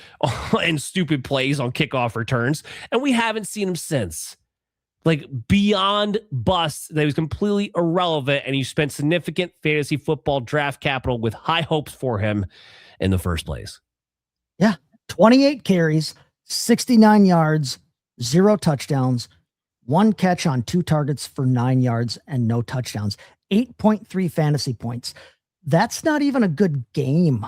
and stupid plays on kickoff returns. And we haven't seen him since. Like, beyond bust, that he was completely irrelevant, and you spent significant fantasy football draft capital with high hopes for him in the first place. Yeah. 28 carries, 69 yards, 0 touchdowns, 1 catch on 2 targets for 9 yards and no touchdowns, 8.3 fantasy points. That's not even a good game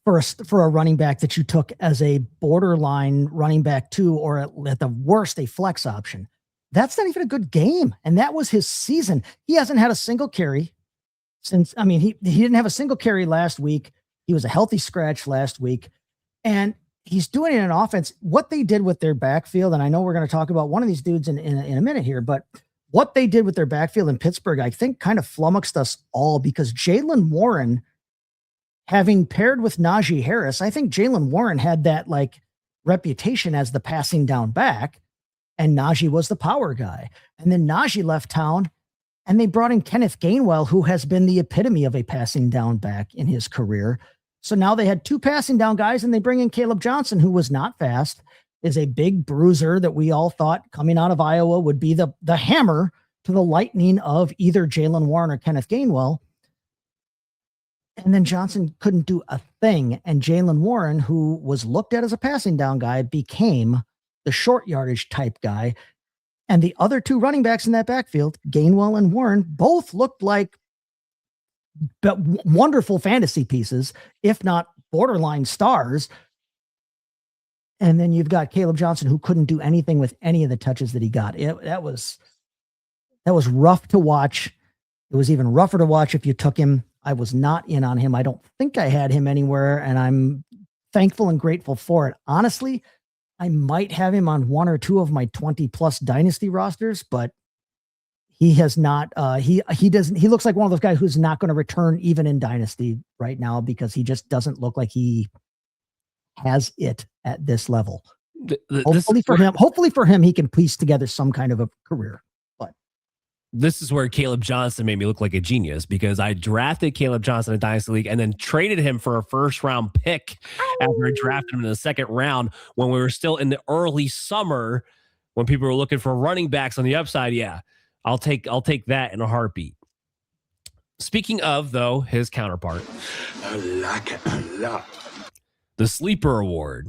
for a running back that you took as a borderline running back 2, or at the worst, a flex option. That's not even a good game. And that was his season. He hasn't had a single carry since, he didn't have a single carry last week. He was a healthy scratch last week. And he's doing it in an offense. What they did with their backfield, and I know we're going to talk about one of these dudes in a minute here, but what they did with their backfield in Pittsburgh, I think, kind of flummoxed us all, because Jalen Warren having paired with Najee Harris, I think Jaylen Warren had that like reputation as the passing down back, and Najee was the power guy. And then Najee left town, and they brought in Kenneth Gainwell, who has been the epitome of a passing down back in his career. So now they had two passing down guys, and they bring in Caleb Johnson, who was not fast, is a big bruiser that we all thought coming out of Iowa would be the hammer to the lightning of either Jaylen Warren or Kenneth Gainwell. And then Johnson couldn't do a thing. And Jaylen Warren, who was looked at as a passing down guy, became the short yardage type guy. And the other two running backs in that backfield, Gainwell and Warren, both looked like wonderful fantasy pieces, if not borderline stars. And then you've got Caleb Johnson, who couldn't do anything with any of the touches that he got. That was rough to watch. It was even rougher to watch if you took him. I was not in on him. I don't think I had him anywhere, and I'm thankful and grateful for it. Honestly, I might have him on one or two of my 20 plus dynasty rosters, but he has not, he looks like one of those guys who's not going to return even in dynasty right now, because he just doesn't look like he has it at this level. Hopefully for him, he can piece together some kind of a career. This is where Caleb Johnson made me look like a genius, because I drafted Caleb Johnson in Dynasty League and then traded him for a first round pick after I drafted him in the second round when we were still in the early summer, when people were looking for running backs on the upside. Yeah, I'll take that in a heartbeat. Speaking of, though, his counterpart, I like it a lot. The sleeper award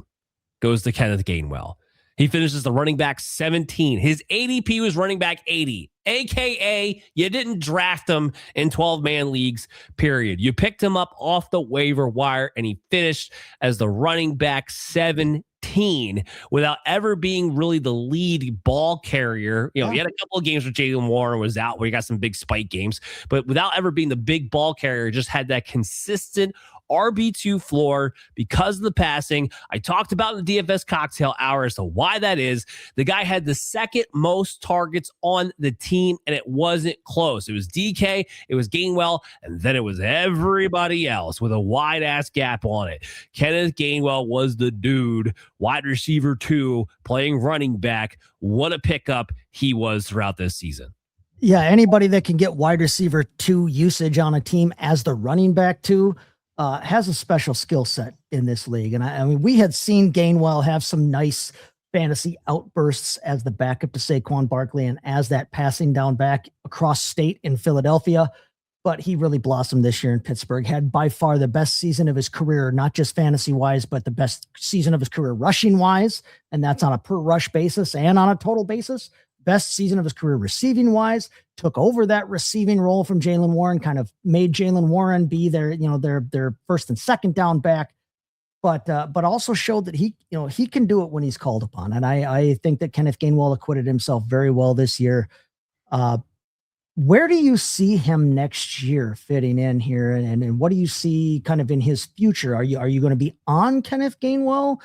goes to Kenneth Gainwell. He finishes the running back 17. His ADP was running back 80, AKA you didn't draft him in 12-man leagues, period. You picked him up off the waiver wire, and he finished as the running back 17 without ever being really the lead ball carrier. You know, he had a couple of games where Jaylen Warren was out, where he got some big spike games, but without ever being the big ball carrier, just had that consistent RB2 floor because of the passing. I talked about in the DFS Cocktail Hour as to why that is. The guy had the second most targets on the team, and it wasn't close. It was DK, it was Gainwell, and then it was everybody else with a wide-ass gap on it. Kenneth Gainwell was the dude, wide receiver 2, playing running back. What a pickup he was throughout this season. Yeah, anybody that can get wide receiver 2 usage on a team as the running back 2 has a special skill set in this league. And I mean, we had seen Gainwell have some nice fantasy outbursts as the backup to Saquon Barkley and as that passing down back across state in Philadelphia, but he really blossomed this year in Pittsburgh, had by far the best season of his career, not just fantasy wise, but the best season of his career rushing wise. And that's on a per rush basis and on a total basis. Best season of his career receiving wise, took over that receiving role from Jaylen Warren, kind of made Jaylen Warren be their first and second down back, but also showed that he can do it when he's called upon. And I think that Kenneth Gainwell acquitted himself very well this year. Where do you see him next year fitting in here? And what do you see kind of in his future? Are you going to be on Kenneth Gainwell?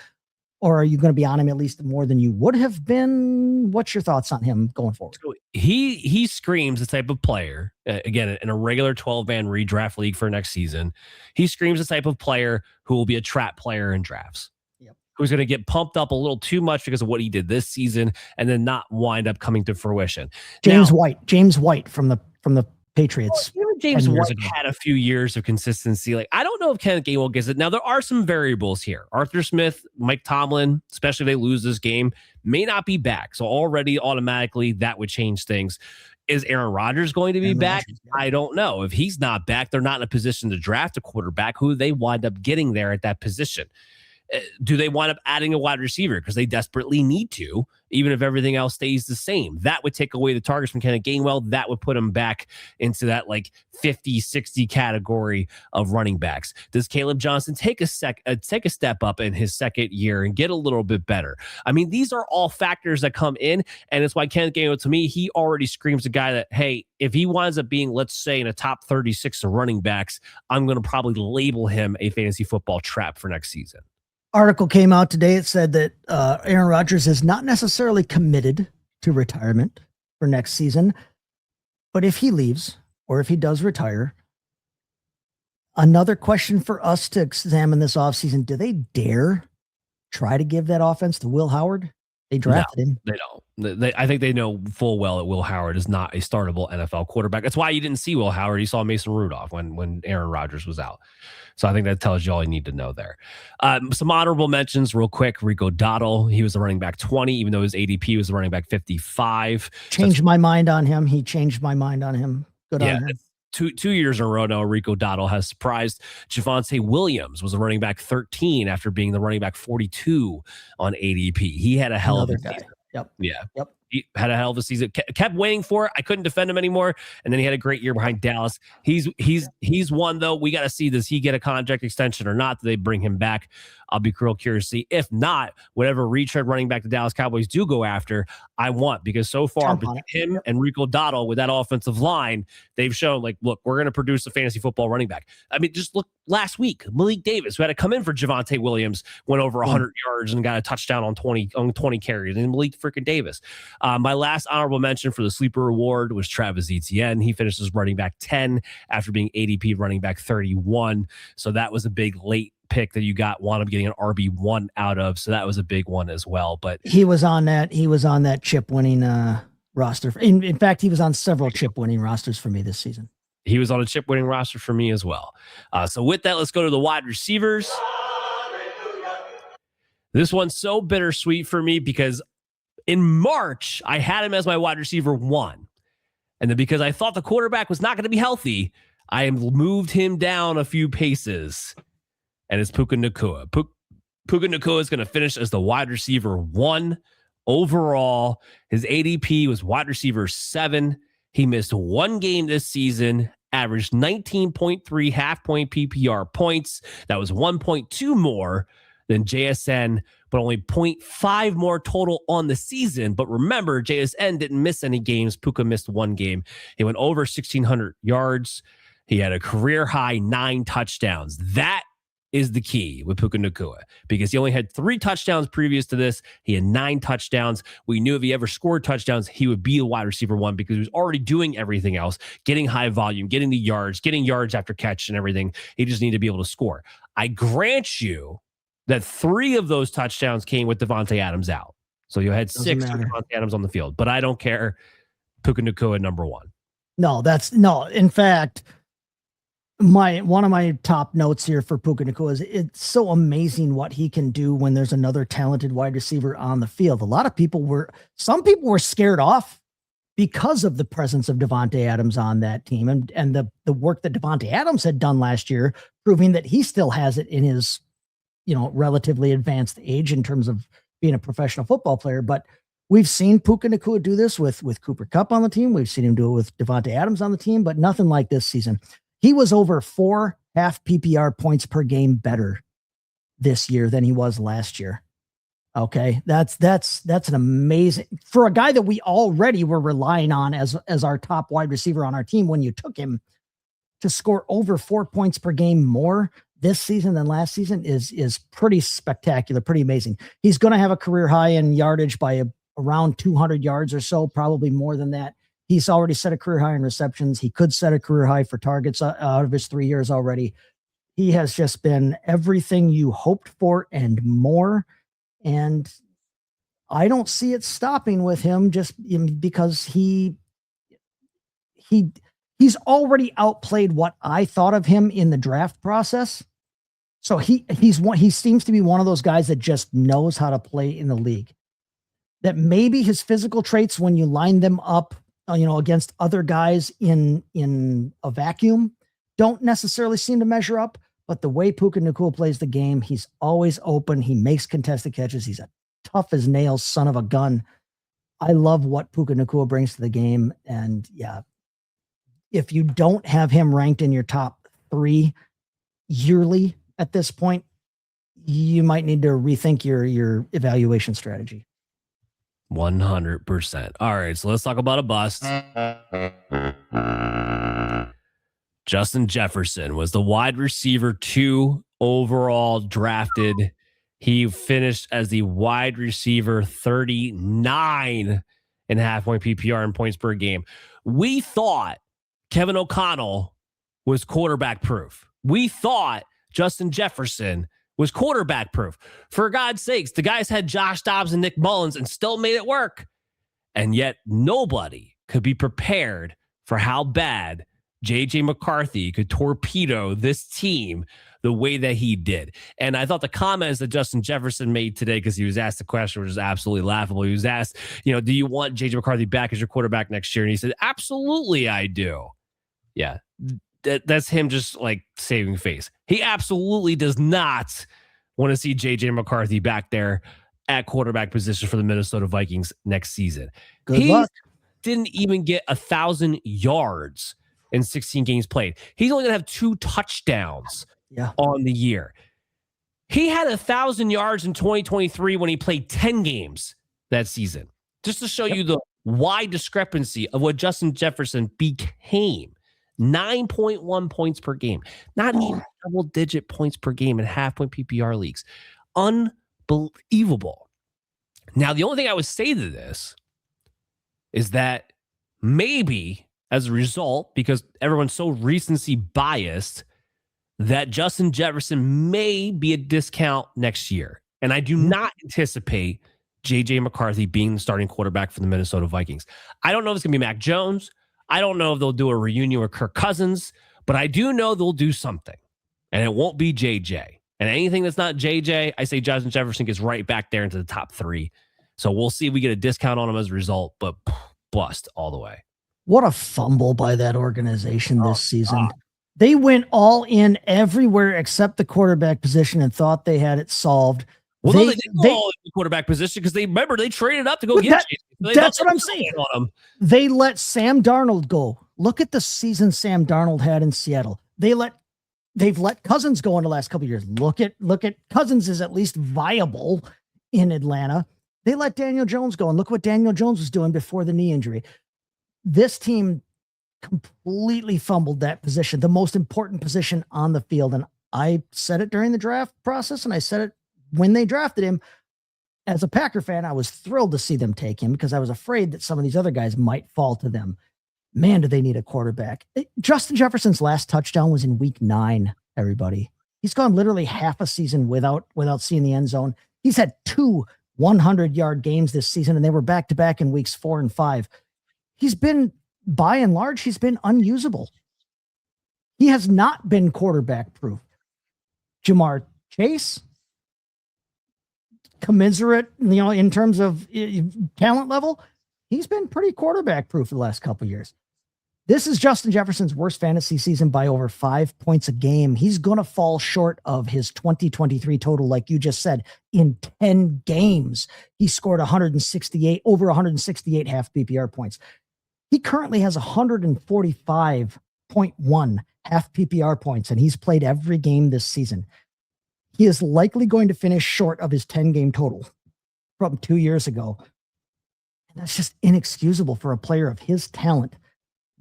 Or are you going to be on him at least more than you would have been? What's your thoughts on him going forward? He screams the type of player, again, in a regular 12-man redraft league for next season. He screams the type of player who will be a trap player in drafts. Yep. Who's going to get pumped up a little too much because of what he did this season and then not wind up coming to fruition. James White from the Patriots. James White had a few years of consistency. Like, I don't know if Kenneth Gainwell gets it. Now, there are some variables here. Arthur Smith, Mike Tomlin, especially if they lose this game, may not be back. So already automatically that would change things. Is Aaron Rodgers going to be back? I don't know. If he's not back, they're not in a position to draft a quarterback. Who they wind up getting there at that position? Do they wind up adding a wide receiver because they desperately need to, even if everything else stays the same? That would take away the targets from Kenneth Gainwell. That would put him back into that like 50, 60 category of running backs. Does Caleb Johnson take a step up in his second year and get a little bit better? I mean, these are all factors that come in, and it's why Kenneth Gainwell, to me, he already screams a guy that, hey, if he winds up being, let's say, in a top 36 of running backs, I'm going to probably label him a fantasy football trap for next season. Article came out today. It said that Aaron Rodgers is not necessarily committed to retirement for next season, but if he leaves or if he does retire, Another question for us to examine this offseason. Do they dare try to give that offense to Will Howard? They drafted him. They don't. I think they know full well that Will Howard is not a startable NFL quarterback. That's why you didn't see Will Howard. You saw Mason Rudolph when Aaron Rodgers was out. So I think that tells you all you need to know there. Some honorable mentions real quick. Rico Dottle, he was the running back 20, even though his ADP was the running back 55. Changed my mind on him. He changed my mind on him. Good on him. Two years in a row now, Rico Dottle has surprised. Javonte Williams was a running back 13 after being the running back 42 on ADP. He had a hell of a season. Yep. Yeah. Yep. He had a hell of a season. Kept waiting for it. I couldn't defend him anymore. And then he had a great year behind Dallas. He's one though. We got to see, does he get a contract extension or not? Do they bring him back? I'll be real curious to see. If not, whatever retread running back the Dallas Cowboys do go after, I want, because so far between him and Rico Dottle with that offensive line, they've shown like, look, we're going to produce a fantasy football running back. I mean, just look last week, Malik Davis, who had to come in for Javonte Williams, went over 100 yards and got a touchdown on 20 carries. And Malik freaking Davis. My last honorable mention for the sleeper award was Travis Etienne. He finished as running back 10 after being ADP running back 31. So that was a big late pick that you wound up getting an RB1 out of. So that was a big one as well. But he was on that chip winning roster. In fact, he was on several chip winning rosters for me this season. He was on a chip winning roster for me as well. So with that, let's go to the wide receivers. This one's so bittersweet for me because in March, I had him as my wide receiver 1. And then because I thought the quarterback was not going to be healthy, I moved him down a few paces. And it's Puka Nacua. Puka Nacua is going to finish as the wide receiver 1 overall. His ADP was wide receiver 7. He missed 1 game this season, averaged 19.3 half-point PPR points. That was 1.2 more than JSN, but only 0.5 more total on the season. But remember, JSN didn't miss any games. Puka missed 1 game. He went over 1,600 yards. He had a career-high 9 touchdowns. That is the key with Puka Nacua, because he only had 3 touchdowns previous to this. He had 9 touchdowns. We knew if he ever scored touchdowns, he would be a wide receiver 1 because he was already doing everything else, getting high volume, getting the yards, getting yards after catch and everything. He just needed to be able to score. I grant you that 3 of those touchdowns came with Devontae Adams out. So you had 6 with Devontae Adams on the field, but I don't care. Puka Nacua number 1. No. In fact, one of my top notes here for Puka Nacua is it's so amazing what he can do when there's another talented wide receiver on the field. Some people were scared off because of the presence of Devontae Adams on that team and the work that Devontae Adams had done last year, proving that he still has it in his, relatively advanced age in terms of being a professional football player. But we've seen Puka Nacua do this with Cooper Kupp on the team. We've seen him do it with Devontae Adams on the team, but nothing like this season. He was over 4 half PPR points per game better this year than he was last year. Okay. That's an amazing, for a guy that we already were relying on as our top wide receiver on our team. When you took him to score over 4 points per game more this season than last season is pretty spectacular, pretty amazing. He's going to have a career high in yardage by around 200 yards or so, probably more than that. He's already set a career high in receptions. He could set a career high for targets out of his 3 years already. He has just been everything you hoped for and more. And I don't see it stopping with him just because he's already outplayed what I thought of him in the draft process. So he seems to be one of those guys that just knows how to play in the league. That maybe his physical traits, when you line them up, against other guys in a vacuum, don't necessarily seem to measure up. But the way Puka Nacua plays the game, he's always open. He makes contested catches. He's a tough as nails son of a gun. I love what Puka Nacua brings to the game. And yeah, if you don't have him ranked in your top 3 yearly at this point, you might need to rethink your evaluation strategy. 100%. All right, so let's talk about a bust. Justin Jefferson was the wide receiver 2 overall drafted. He finished as the wide receiver 39 in half-point PPR and points per game. We thought Kevin O'Connell was quarterback proof. We thought Justin Jefferson was quarterback proof. For God's sakes, the guys had Josh Dobbs and Nick Mullins and still made it work. And yet nobody could be prepared for how bad J.J. McCarthy could torpedo this team the way that he did. And I thought the comments that Justin Jefferson made today, because he was asked the question, which is absolutely laughable. He was asked, do you want J.J. McCarthy back as your quarterback next year? And he said, absolutely, I do. Yeah, that's him just like saving face. He absolutely does not want to see J.J. McCarthy back there at quarterback position for the Minnesota Vikings next season. Good luck. Didn't even get 1,000 yards in 16 games played. He's only going to have 2 touchdowns on the year. He had 1,000 yards in 2023 when he played 10 games that season. Just to show you the wide discrepancy of what Justin Jefferson became. 9.1 points per game. Not even double-digit points per game in half-point PPR leagues. Unbelievable. Now, the only thing I would say to this is that maybe as a result, because everyone's so recency biased, that Justin Jefferson may be a discount next year. And I do not anticipate J.J. McCarthy being the starting quarterback for the Minnesota Vikings. I don't know if it's going to be Mac Jones. I don't know if they'll do a reunion with Kirk Cousins, but I do know they'll do something. And it won't be J.J. And anything that's not J.J., I say Justin Jefferson gets right back there into the top 3. So we'll see if we get a discount on him as a result, but bust all the way. What a fumble by that organization this season. They went all in everywhere except the quarterback position and thought they had it solved. Well, they didn't go all in the quarterback position because they traded up to go get Jason. That's what I'm saying. They let Sam Darnold go. Look at the season Sam Darnold had in Seattle. They've let Cousins go in the last couple of years. Look at Cousins is at least viable in Atlanta. They let Daniel Jones go, and look what Daniel Jones was doing before the knee injury. This team completely fumbled that position, the most important position on the field. And I said it during the draft process, and I said it when they drafted him. As a Packer fan, I was thrilled to see them take him because I was afraid that some of these other guys might fall to them. Man, do they need a quarterback. Justin Jefferson's last touchdown was in week 9, everybody. He's gone literally half a season without seeing the end zone. He's had 2 100-yard games this season, and they were back-to-back in weeks 4 and 5. He's been, by and large, he's been unusable. He has not been quarterback proof. Jamar Chase, commensurate, in terms of talent level, he's been pretty quarterback proof the last couple of years. This is Justin Jefferson's worst fantasy season by over 5 points a game. He's going to fall short of his 2023 total, like you just said, in 10 games. He scored over 168 half PPR points. He currently has 145.1 half PPR points, and he's played every game this season. He is likely going to finish short of his 10-game total from 2 years ago. And that's just inexcusable for a player of his talent.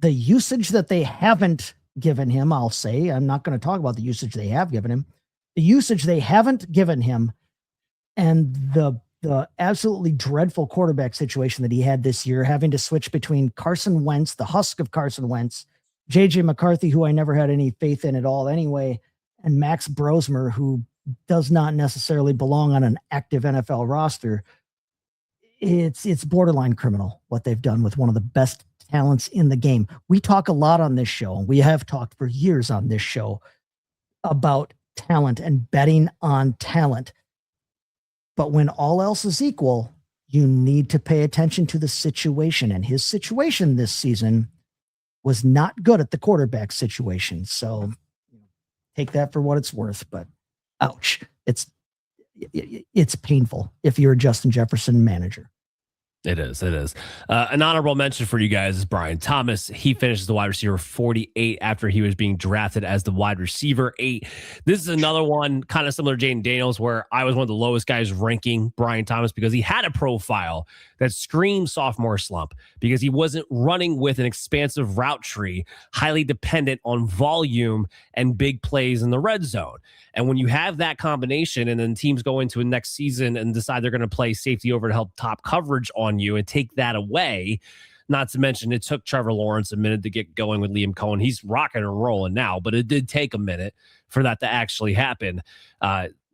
The usage that they haven't given him, I'll say, I'm not going to talk about the usage they have given him. The usage they haven't given him and the absolutely dreadful quarterback situation that he had this year, having to switch between Carson Wentz, the husk of Carson Wentz, J.J. McCarthy, who I never had any faith in at all anyway, and Max Brosmer, who does not necessarily belong on an active NFL roster. It's borderline criminal what they've done with one of the best talents in the game. We talk a lot on this show, and we have talked for years on this show about talent and betting on talent. But when all else is equal, you need to pay attention to the situation. And his situation this season was not good at the quarterback situation. So take that for what it's worth, but ouch. It's painful if you're a Justin Jefferson manager. It is. An honorable mention for you guys is Brian Thomas. He finishes the wide receiver 48 after he was being drafted as the wide receiver 8. This is another one kind of similar to Jaden Daniels, where I was one of the lowest guys ranking Brian Thomas because he had a profile that screamed sophomore slump because he wasn't running with an expansive route tree, highly dependent on volume and big plays in the red zone. And when you have that combination and then teams go into a next season and decide they're going to play safety over to help top coverage on you and take that away, Not to mention, it took Trevor Lawrence a minute to get going with Liam Cohen. He's rocking and rolling now, but it did take a minute for that to actually happen.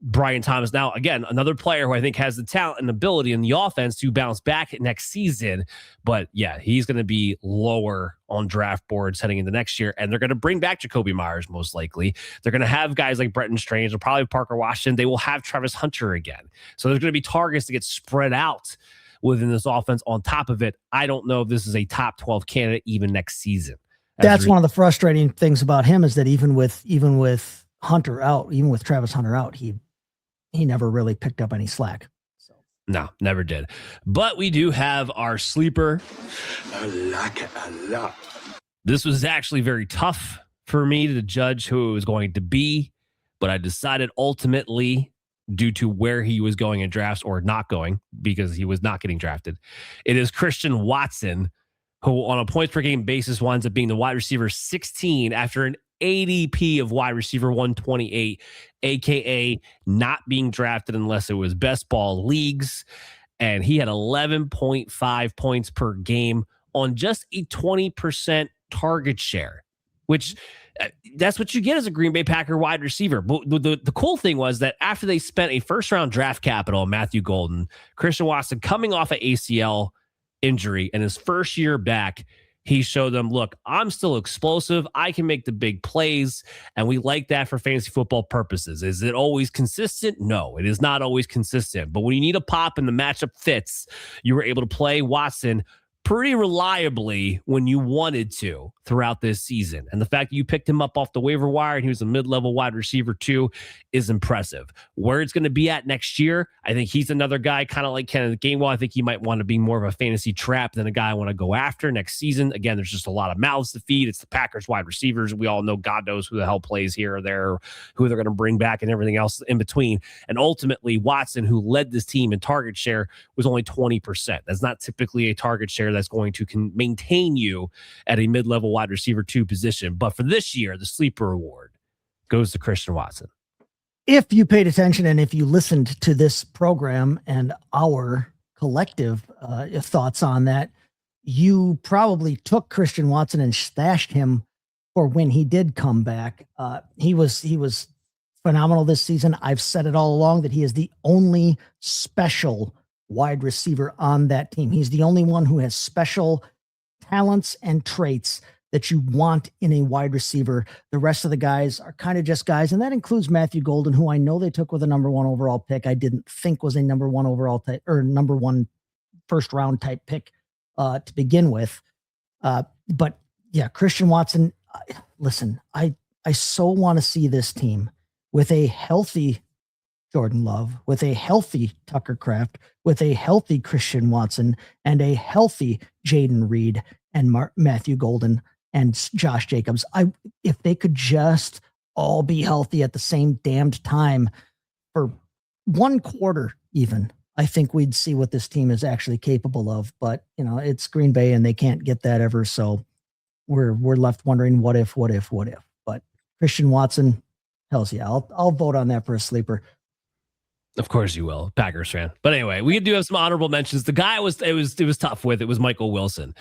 Brian Thomas, now, again, another player who I think has the talent and ability in the offense to bounce back next season. But yeah, he's going to be lower on draft boards heading into next year. And they're going to bring back Jakobi Meyers, most likely. They're going to have guys like Brenton Strange, or probably Parker Washington. They will have Travis Hunter again. So there's going to be targets to get spread out within this offense. On top of it, I don't know if this is a top 12 candidate even next season. That's one of the frustrating things about him, is that even with Hunter out, even with Travis Hunter out, he never really picked up any slack. So no, never did. But we do have our sleeper. I like it a lot. This was actually very tough for me to judge who it was going to be, but I decided ultimately, due to where he was going in drafts, or not going, because he was not getting drafted, it is Christian Watson, who on a points per game basis winds up being the wide receiver 16 after an ADP of wide receiver 128, aka not being drafted unless it was best ball leagues. And he had 11.5 points per game on just a 20% target share, which that's what you get as a Green Bay Packer wide receiver. But the cool thing was that after they spent a first round draft capital on Matthew Golden, Christian Watson, coming off an ACL injury and his first year back, he showed them, look, I'm still explosive. I can make the big plays. And we like that for fantasy football purposes. Is it always consistent? No, it is not always consistent. But when you need a pop and the matchup fits, you were able to play Watson pretty reliably when you wanted to throughout this season. And the fact that you picked him up off the waiver wire and he was a mid-level wide receiver too is impressive. Where it's going to be at next year, I think he's another guy kind of like Kenneth Gainwell. I think he might want to be more of a fantasy trap than a guy I want to go after next season. Again, there's just a lot of mouths to feed. It's the Packers wide receivers. We all know God knows who the hell plays here or there, who they're going to bring back and everything else in between. And ultimately, Watson, who led this team in target share, was only 20%. That's not typically a target share that's going to maintain you at a mid-level wide receiver 2 position. But for this year, the sleeper award goes to Christian Watson. If you paid attention and if you listened to this program and our collective thoughts on that, you probably took Christian Watson and stashed him for when he did come back. He was phenomenal this season. I've said it all along that he is the only special wide receiver on that team. He's the only one who has special talents and traits that you want in a wide receiver. The rest of the guys are kind of just guys, and that includes Matthew Golden, who I know they took with a number 1 overall pick. I didn't think was a number 1 overall type, or number 1 first round type pick to begin with. But yeah, Christian Watson, listen, I so want to see this team with a healthy Jordan Love, with a healthy Tucker Kraft, with a healthy Christian Watson, and a healthy Jaden Reed and Matthew Golden and Josh Jacobs. If they could just all be healthy at the same damned time for one quarter even, I think we'd see what this team is actually capable of. But, you know, it's Green Bay and they can't get that ever. So we're left wondering what if. But Christian Watson, hells yeah, I'll vote on that for a sleeper. Of course you will, Packers fan. But anyway, we do have some honorable mentions. The guy it was tough with. It was Michael Wilson.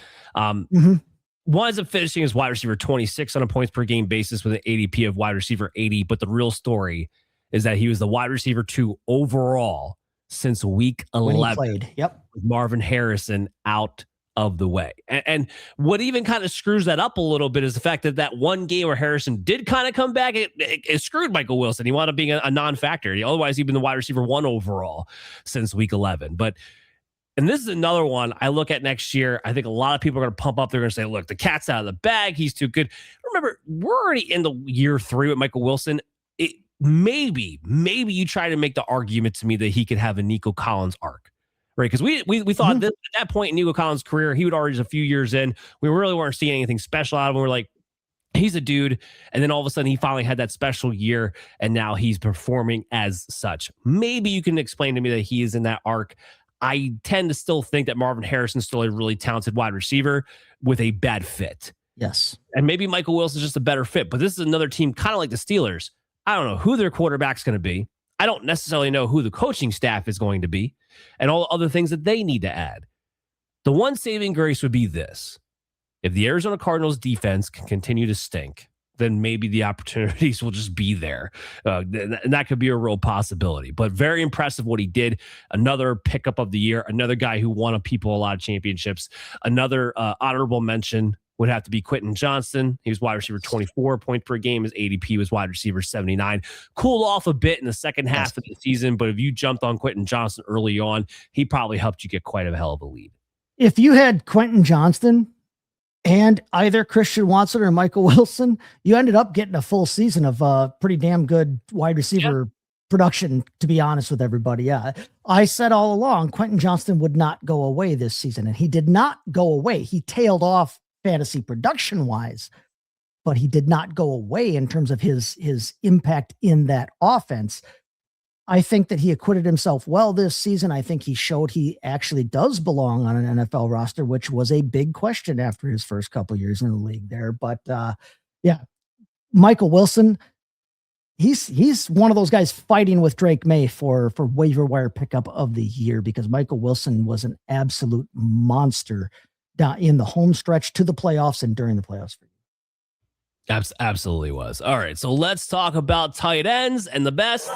Winds up finishing as wide receiver 26 on a points per game basis with an ADP of wide receiver 80. But the real story is that he was the wide receiver 2 overall since week 11. Yep. With Marvin Harrison out of the way. And what even kind of screws that up a little bit is the fact that one game where Harrison did kind of come back, it screwed Michael Wilson. He wound up being a non-factor. Otherwise, he'd been the wide receiver 1 overall since week 11. And this is another one I look at next year. I think a lot of people are going to pump up. They're going to say, look, the cat's out of the bag. He's too good. Remember, we're already in the year 3 with Michael Wilson. Maybe you try to make the argument to me that he could have a Nico Collins arc. Right, because we thought at that point in Nico Collins' career, he would already just a few years in. We really weren't seeing anything special out of him. We're like, he's a dude. And then all of a sudden, he finally had that special year, and now he's performing as such. Maybe you can explain to me that he is in that arc. I tend to still think that Marvin Harrison's still a really talented wide receiver with a bad fit. Yes. And maybe Michael Wilson's just a better fit. But this is another team kind of like the Steelers. I don't know who their quarterback's going to be. I don't necessarily know who the coaching staff is going to be and all the other things that they need to add. The one saving grace would be this. If the Arizona Cardinals defense can continue to stink, then maybe the opportunities will just be there. And that could be a real possibility. But very impressive what he did. Another pickup of the year, another guy who won a lot of championships. Another honorable mention would have to be Quentin Johnston. He was wide receiver 24 points per game. His ADP was wide receiver 79. Cooled off a bit in the second half of the season, but if you jumped on Quentin Johnston early on, he probably helped you get quite a hell of a lead. If you had Quentin Johnston and either Christian Watson or Michael Wilson, you ended up getting a full season of pretty damn good wide receiver production, to be honest with everybody. Yeah. I said all along, Quentin Johnston would not go away this season, and he did not go away. He tailed off fantasy production wise, but he did not go away in terms of his impact in that offense. I think that he acquitted himself well this season. I think he showed he actually does belong on an NFL roster, which was a big question after his first couple of years in the league there. But Michael Wilson, he's one of those guys fighting with Drake May for waiver wire pickup of the year, because Michael Wilson was an absolute monster in the home stretch to the playoffs and during the playoffs. Absolutely was. All right, so let's talk about tight ends and the best.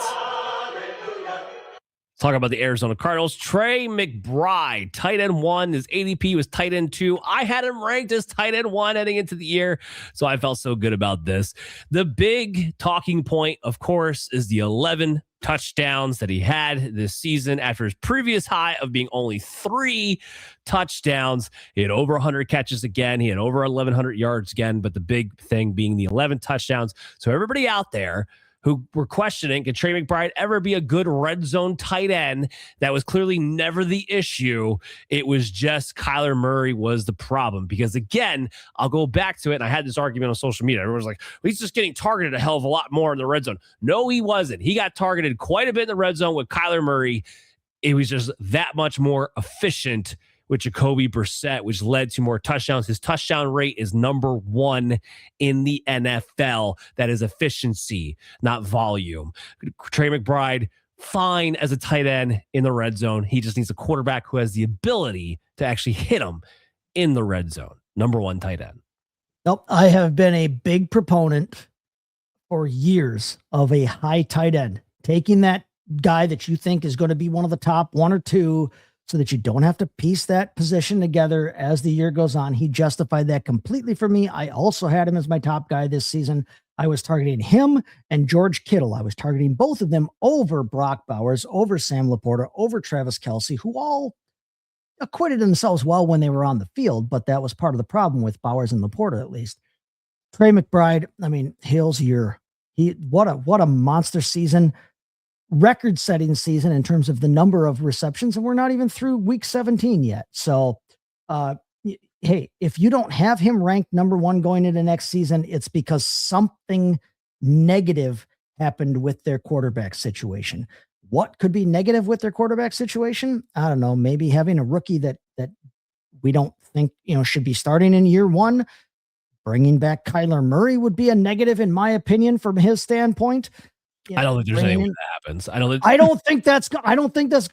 Talk about the Arizona Cardinals. Trey McBride, tight end 1. His ADP was tight end 2. I had him ranked as tight end 1 heading into the year, so I felt so good about this. The big talking point, of course, is the 11 touchdowns that he had this season after his previous high of being only 3 touchdowns. He had over 100 catches again. He had over 1,100 yards again, but the big thing being the 11 touchdowns. So everybody out there who were questioning, could Trey McBride ever be a good red zone tight end? That was clearly never the issue. It was just Kyler Murray was the problem. Because again, I'll go back to it, and I had this argument on social media. Everyone's like, well, he's just getting targeted a hell of a lot more in the red zone. No, he wasn't. He got targeted quite a bit in the red zone with Kyler Murray. It was just that much more efficient with Jakobi Brissett, which led to more touchdowns. His touchdown rate is number 1 in the NFL. That is efficiency, not volume. Trey McBride, fine as a tight end in the red zone. He just needs a quarterback who has the ability to actually hit him in the red zone. Number 1 tight end. Nope. I have been a big proponent for years of a high tight end, taking that guy that you think is going to be one of the top 1 or 2, so that you don't have to piece that position together as the year goes on. He justified that completely for me. I also had him as my top guy this season. I was targeting him and George Kittle. I was targeting both of them over Brock Bowers, over Sam Laporta, over Travis Kelce, who all acquitted themselves well when they were on the field, but that was part of the problem with Bowers and Laporta, at least. Trey McBride, I mean, Hill's year. What a monster season. Record-setting season in terms of the number of receptions, and we're not even through week 17 yet. So, hey, if you don't have him ranked number 1 going into next season, it's because something negative happened with their quarterback situation. What could be negative with their quarterback situation? I don't know. Maybe having a rookie that we don't think should be starting in year 1. Bringing back Kyler Murray would be a negative, in my opinion, from his standpoint. I don't think there's any way that happens. I don't think that's going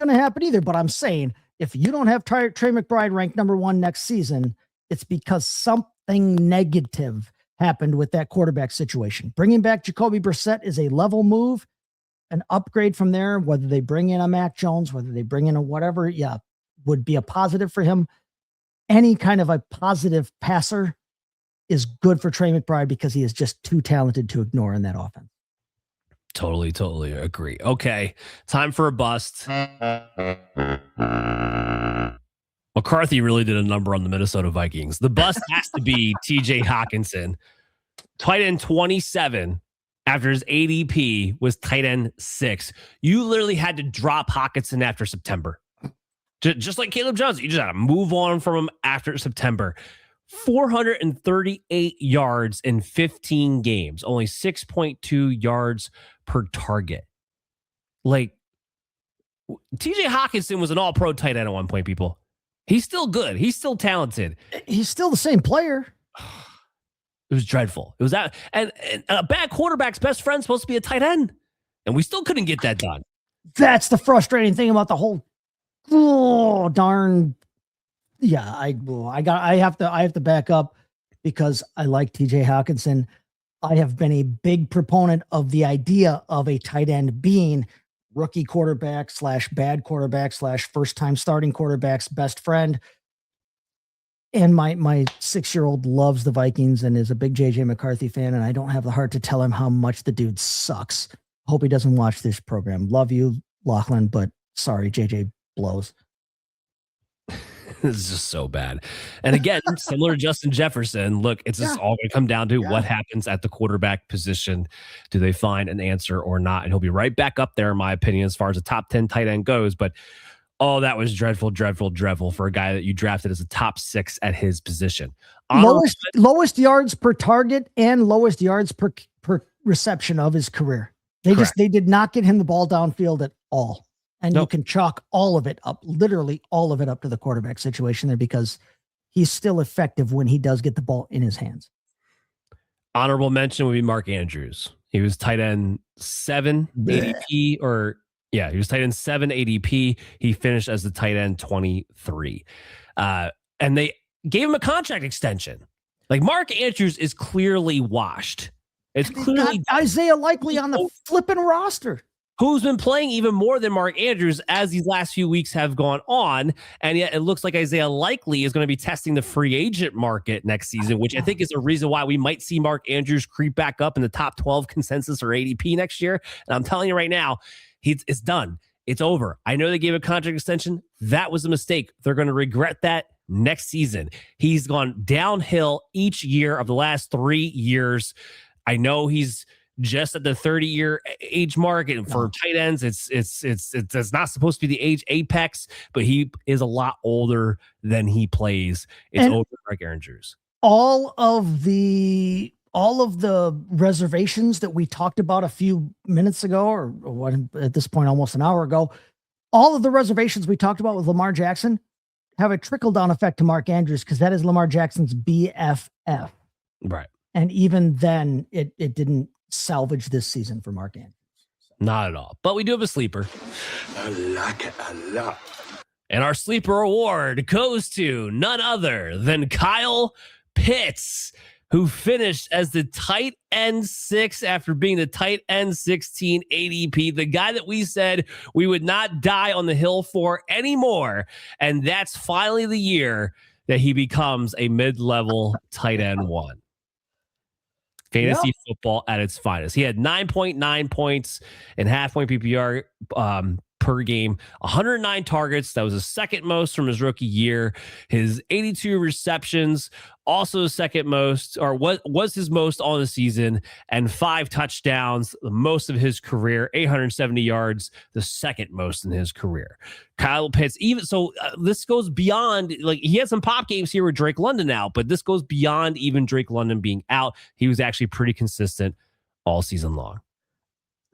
to happen either. But I'm saying, if you don't have Trey McBride ranked number 1 next season, it's because something negative happened with that quarterback situation. Bringing back Jakobi Brissett is a level move, an upgrade from there. Whether they bring in a Mac Jones, whether they bring in a whatever, would be a positive for him. Any kind of a positive passer is good for Trey McBride, because he is just too talented to ignore in that offense. Totally agree. Okay, time for a bust. McCarthy really did a number on the Minnesota Vikings. The bust has to be TJ Hawkinson. Tight end 27 after his ADP was tight end 6. You literally had to drop Hawkinson after September. Just like Caleb Johnson, you just had to move on from him after September. 438 yards in 15 games, only 6.2 yards per target. Like, TJ Hawkinson was an all-pro tight end at one point, people. He's still good. He's still talented. He's still the same player. It was dreadful. It was that. And a bad quarterback's best friend's supposed to be a tight end. And we still couldn't get that done. That's the frustrating thing about the whole darn Yeah, I have to back up because I like TJ Hawkinson. I have been a big proponent of the idea of a tight end being rookie quarterback / bad quarterback / first time starting quarterback's best friend. And my 6-year-old loves the Vikings and is a big JJ McCarthy fan. And I don't have the heart to tell him how much the dude sucks. Hope he doesn't watch this program. Love you, Lachlan, but sorry, JJ blows. This is just so bad. And again, similar to Justin Jefferson, look, it's just all going to come down to what happens at the quarterback position. Do they find an answer or not? And he'll be right back up there, in my opinion, as far as the top 10 tight end goes. But that was dreadful for a guy that you drafted as a top 6 at his position. Lowest yards per target and lowest yards per reception of his career. They did not get him the ball downfield at all. And you can chalk all of it up, literally all of it up to the quarterback situation there, because he's still effective when he does get the ball in his hands. Honorable mention would be Mark Andrews. He was tight end 7 ADP, he was tight end 7 ADP. He finished as the tight end 23. And they gave him a contract extension. Like, Mark Andrews is clearly washed. It's clearly Isaiah Likely on the flipping roster, who's been playing even more than Mark Andrews as these last few weeks have gone on. And yet it looks like Isaiah Likely is going to be testing the free agent market next season, which I think is a reason why we might see Mark Andrews creep back up in the top 12 consensus or ADP next year. And I'm telling you right now, it's done. It's over. I know they gave a contract extension. That was a mistake. They're going to regret that next season. He's gone downhill each year of the last 3 years. I know he's just at the 30-year age mark, and for tight ends, it's not supposed to be the age apex, but he is a lot older than he plays. It's over like Aaron Drews. All of the reservations that we talked about a few minutes ago, or what at this point almost an hour ago, all of the reservations we talked about with Lamar Jackson have a trickle-down effect to Mark Andrews, because that is Lamar Jackson's BFF. Right. And even then, it didn't salvage this season for Mark Andrews. Not at all. But we do have a sleeper. I like it a lot. And our sleeper award goes to none other than Kyle Pitts, who finished as the tight end 6 after being the tight end 16 ADP, the guy that we said we would not die on the hill for anymore. And that's finally the year that he becomes a mid-level tight end 1. Fantasy football at its finest. He had 9.9 points in half-point PPR per game, 109 targets. That was the second most from his rookie year. His 82 receptions, also second most, or was his most on the season, and 5 touchdowns, the most of his career, 870 yards, the second most in his career. Kyle Pitts, this goes beyond, like, he had some pop games here with Drake London out, but this goes beyond even Drake London being out. He was actually pretty consistent all season long.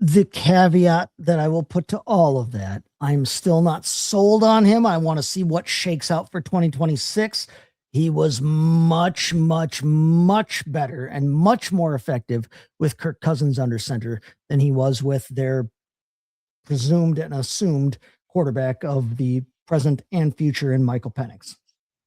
The caveat that I will put to all of that, I'm still not sold on him. I want to see what shakes out for 2026. He was much, much, much better and much more effective with Kirk Cousins under center than he was with their presumed and assumed quarterback of the present and future in Michael Penix.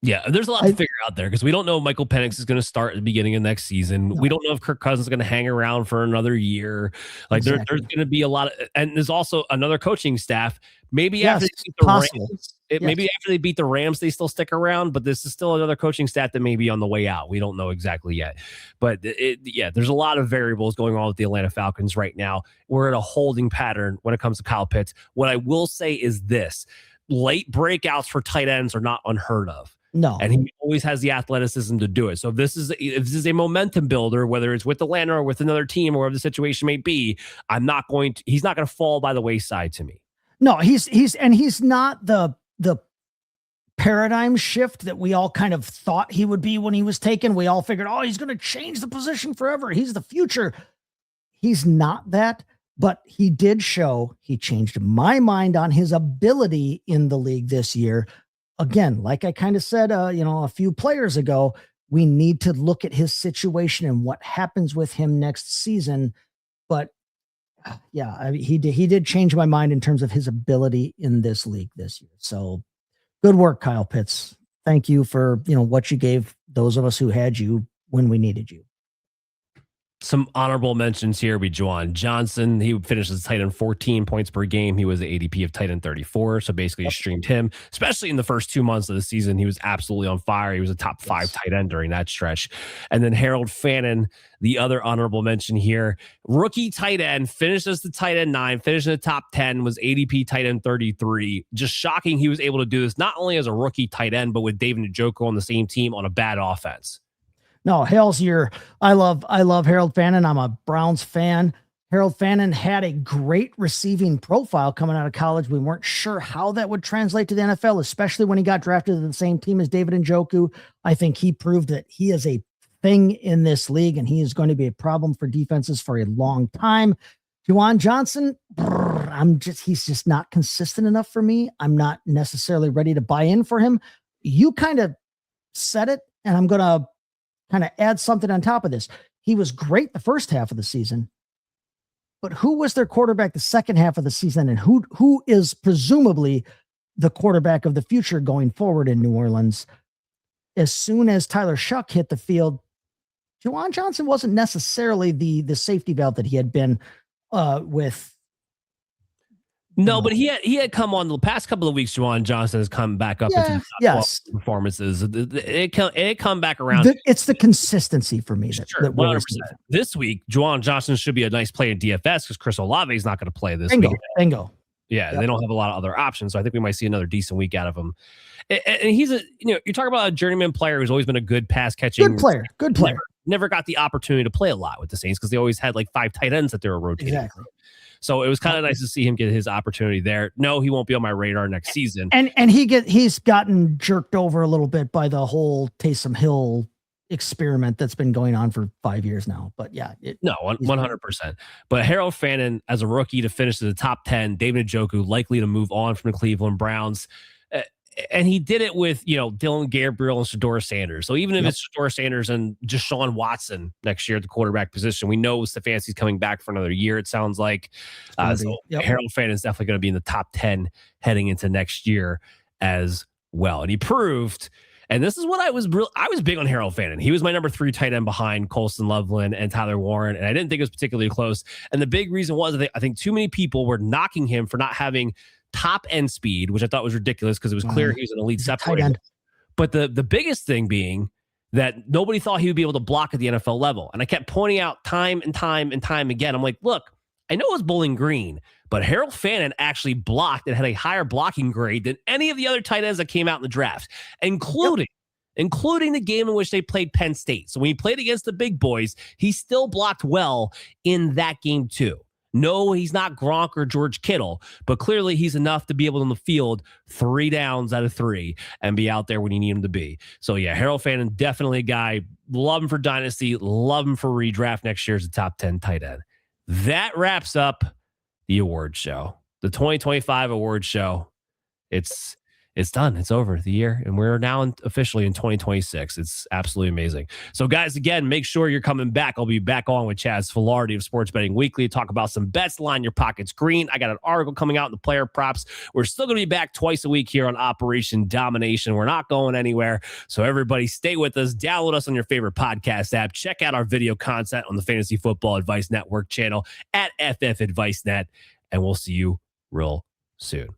Yeah, there's a lot to figure out there, because we don't know if Michael Penix is going to start at the beginning of next season. No. We don't know if Kirk Cousins is going to hang around for another year. Like, there's going to be a lot of, and there's also another coaching staff. Maybe after they beat the Rams, maybe after they beat the Rams, they still stick around. But this is still another coaching staff that may be on the way out. We don't know exactly yet. But there's a lot of variables going on with the Atlanta Falcons right now. We're in a holding pattern when it comes to Kyle Pitts. What I will say is this: late breakouts for tight ends are not unheard of. No, and he always has the athleticism to do it. So if this is a momentum builder, whether it's with Atlanta or with another team or whatever the situation may be, he's not going to fall by the wayside to me. No, he's not the paradigm shift that we all kind of thought he would be when he was taken. We all figured, he's going to change the position forever. He's the future. He's not that, but he did show he changed my mind on his ability in the league this year. Again, like I kind of said, a few players ago, we need to look at his situation and what happens with him next season. But he did change my mind in terms of his ability in this league this year. So good work, Kyle Pitts. thank you for, what you gave those of us who had you when we needed you. Some honorable mentions here would be Juwan Johnson. He finished as tight end 14 points per game. He was the ADP of tight end 34. So basically, you streamed him, especially in the first 2 months of the season. He was absolutely on fire. He was a top 5 tight end during that stretch. And then Harold Fannin, the other honorable mention here, rookie tight end, finished as the tight end 9, finished in the top 10, was ADP tight end 33. Just shocking he was able to do this not only as a rookie tight end, but with David Njoku on the same team on a bad offense. No, Hale's here. I love Harold Fannin. I'm a Browns fan. Harold Fannin had a great receiving profile coming out of college. We weren't sure how that would translate to the NFL, especially when he got drafted to the same team as David Njoku. I think he proved that he is a thing in this league, and he is going to be a problem for defenses for a long time. Juwan Johnson, he's just not consistent enough for me. I'm not necessarily ready to buy in for him. You kind of said it, and I'm going to kind of add something on top of this. He was great the first half of the season, but who was their quarterback the second half of the season, and who is presumably the quarterback of the future going forward in New Orleans? As soon as Tyler Shuck hit the field, Juwan Johnson wasn't necessarily the safety valve that he had been with. No, but he had come on the past couple of weeks. Juwan Johnson has come back up into the top performances. It come back around. It's the consistency for me. That 100%. This week, Juwan Johnson should be a nice play in DFS because Chris Olave is not going to play this week. Bingo. Yeah, They don't have a lot of other options, so I think we might see another decent week out of him. And he's you're talking about a journeyman player who's always been a good pass catching, good player. Never got the opportunity to play a lot with the Saints because they always had like 5 tight ends that they were rotating. Exactly. So it was kind of nice to see him get his opportunity there. No, he won't be on my radar next season. And he's gotten jerked over a little bit by the whole Taysom Hill experiment that's been going on for 5 years now. But yeah, 100%. But Harold Fannin as a rookie to finish in the top 10, David Njoku likely to move on from the Cleveland Browns. And he did it with, Dylan Gabriel and Shedeur Sanders. So even if it's Shedeur Sanders and Deshaun Watson next year at the quarterback position, we know Stefanski's coming back for another year, it sounds like. Harold Fannin is definitely going to be in the top 10 heading into next year as well. And he proved, and this is what I was big on Harold Fannin. He was my number 3 tight end behind Colston Loveland and Tyler Warren, and I didn't think it was particularly close. And the big reason was I think too many people were knocking him for not having top end speed, which I thought was ridiculous because it was clear he was an elite separator. But the biggest thing being that nobody thought he would be able to block at the NFL level. And I kept pointing out time and time again. I'm like, look, I know it's Bowling Green, but Harold Fannin actually blocked and had a higher blocking grade than any of the other tight ends that came out in the draft, including the game in which they played Penn State. So when he played against the big boys, he still blocked well in that game too. No, he's not Gronk or George Kittle, but clearly he's enough to be able on the field 3 downs out of 3 and be out there when you need him to be. So yeah, Harold Fannin, definitely a guy. Love him for Dynasty. Love him for redraft next year as a top 10 tight end. That wraps up the award show, the 2025 award show. It's done. It's over the year, and we're now officially in 2026. It's absolutely amazing. So, guys, again, make sure you're coming back. I'll be back on with Chaz Filardi of Sports Betting Weekly to talk about some bets. Line your pockets green. I got an article coming out in the player props. We're still going to be back twice a week here on Operation Domination. We're not going anywhere. So, everybody, stay with us. Download us on your favorite podcast app. Check out our video content on the Fantasy Football Advice Network channel at FF Advice Net, and we'll see you real soon.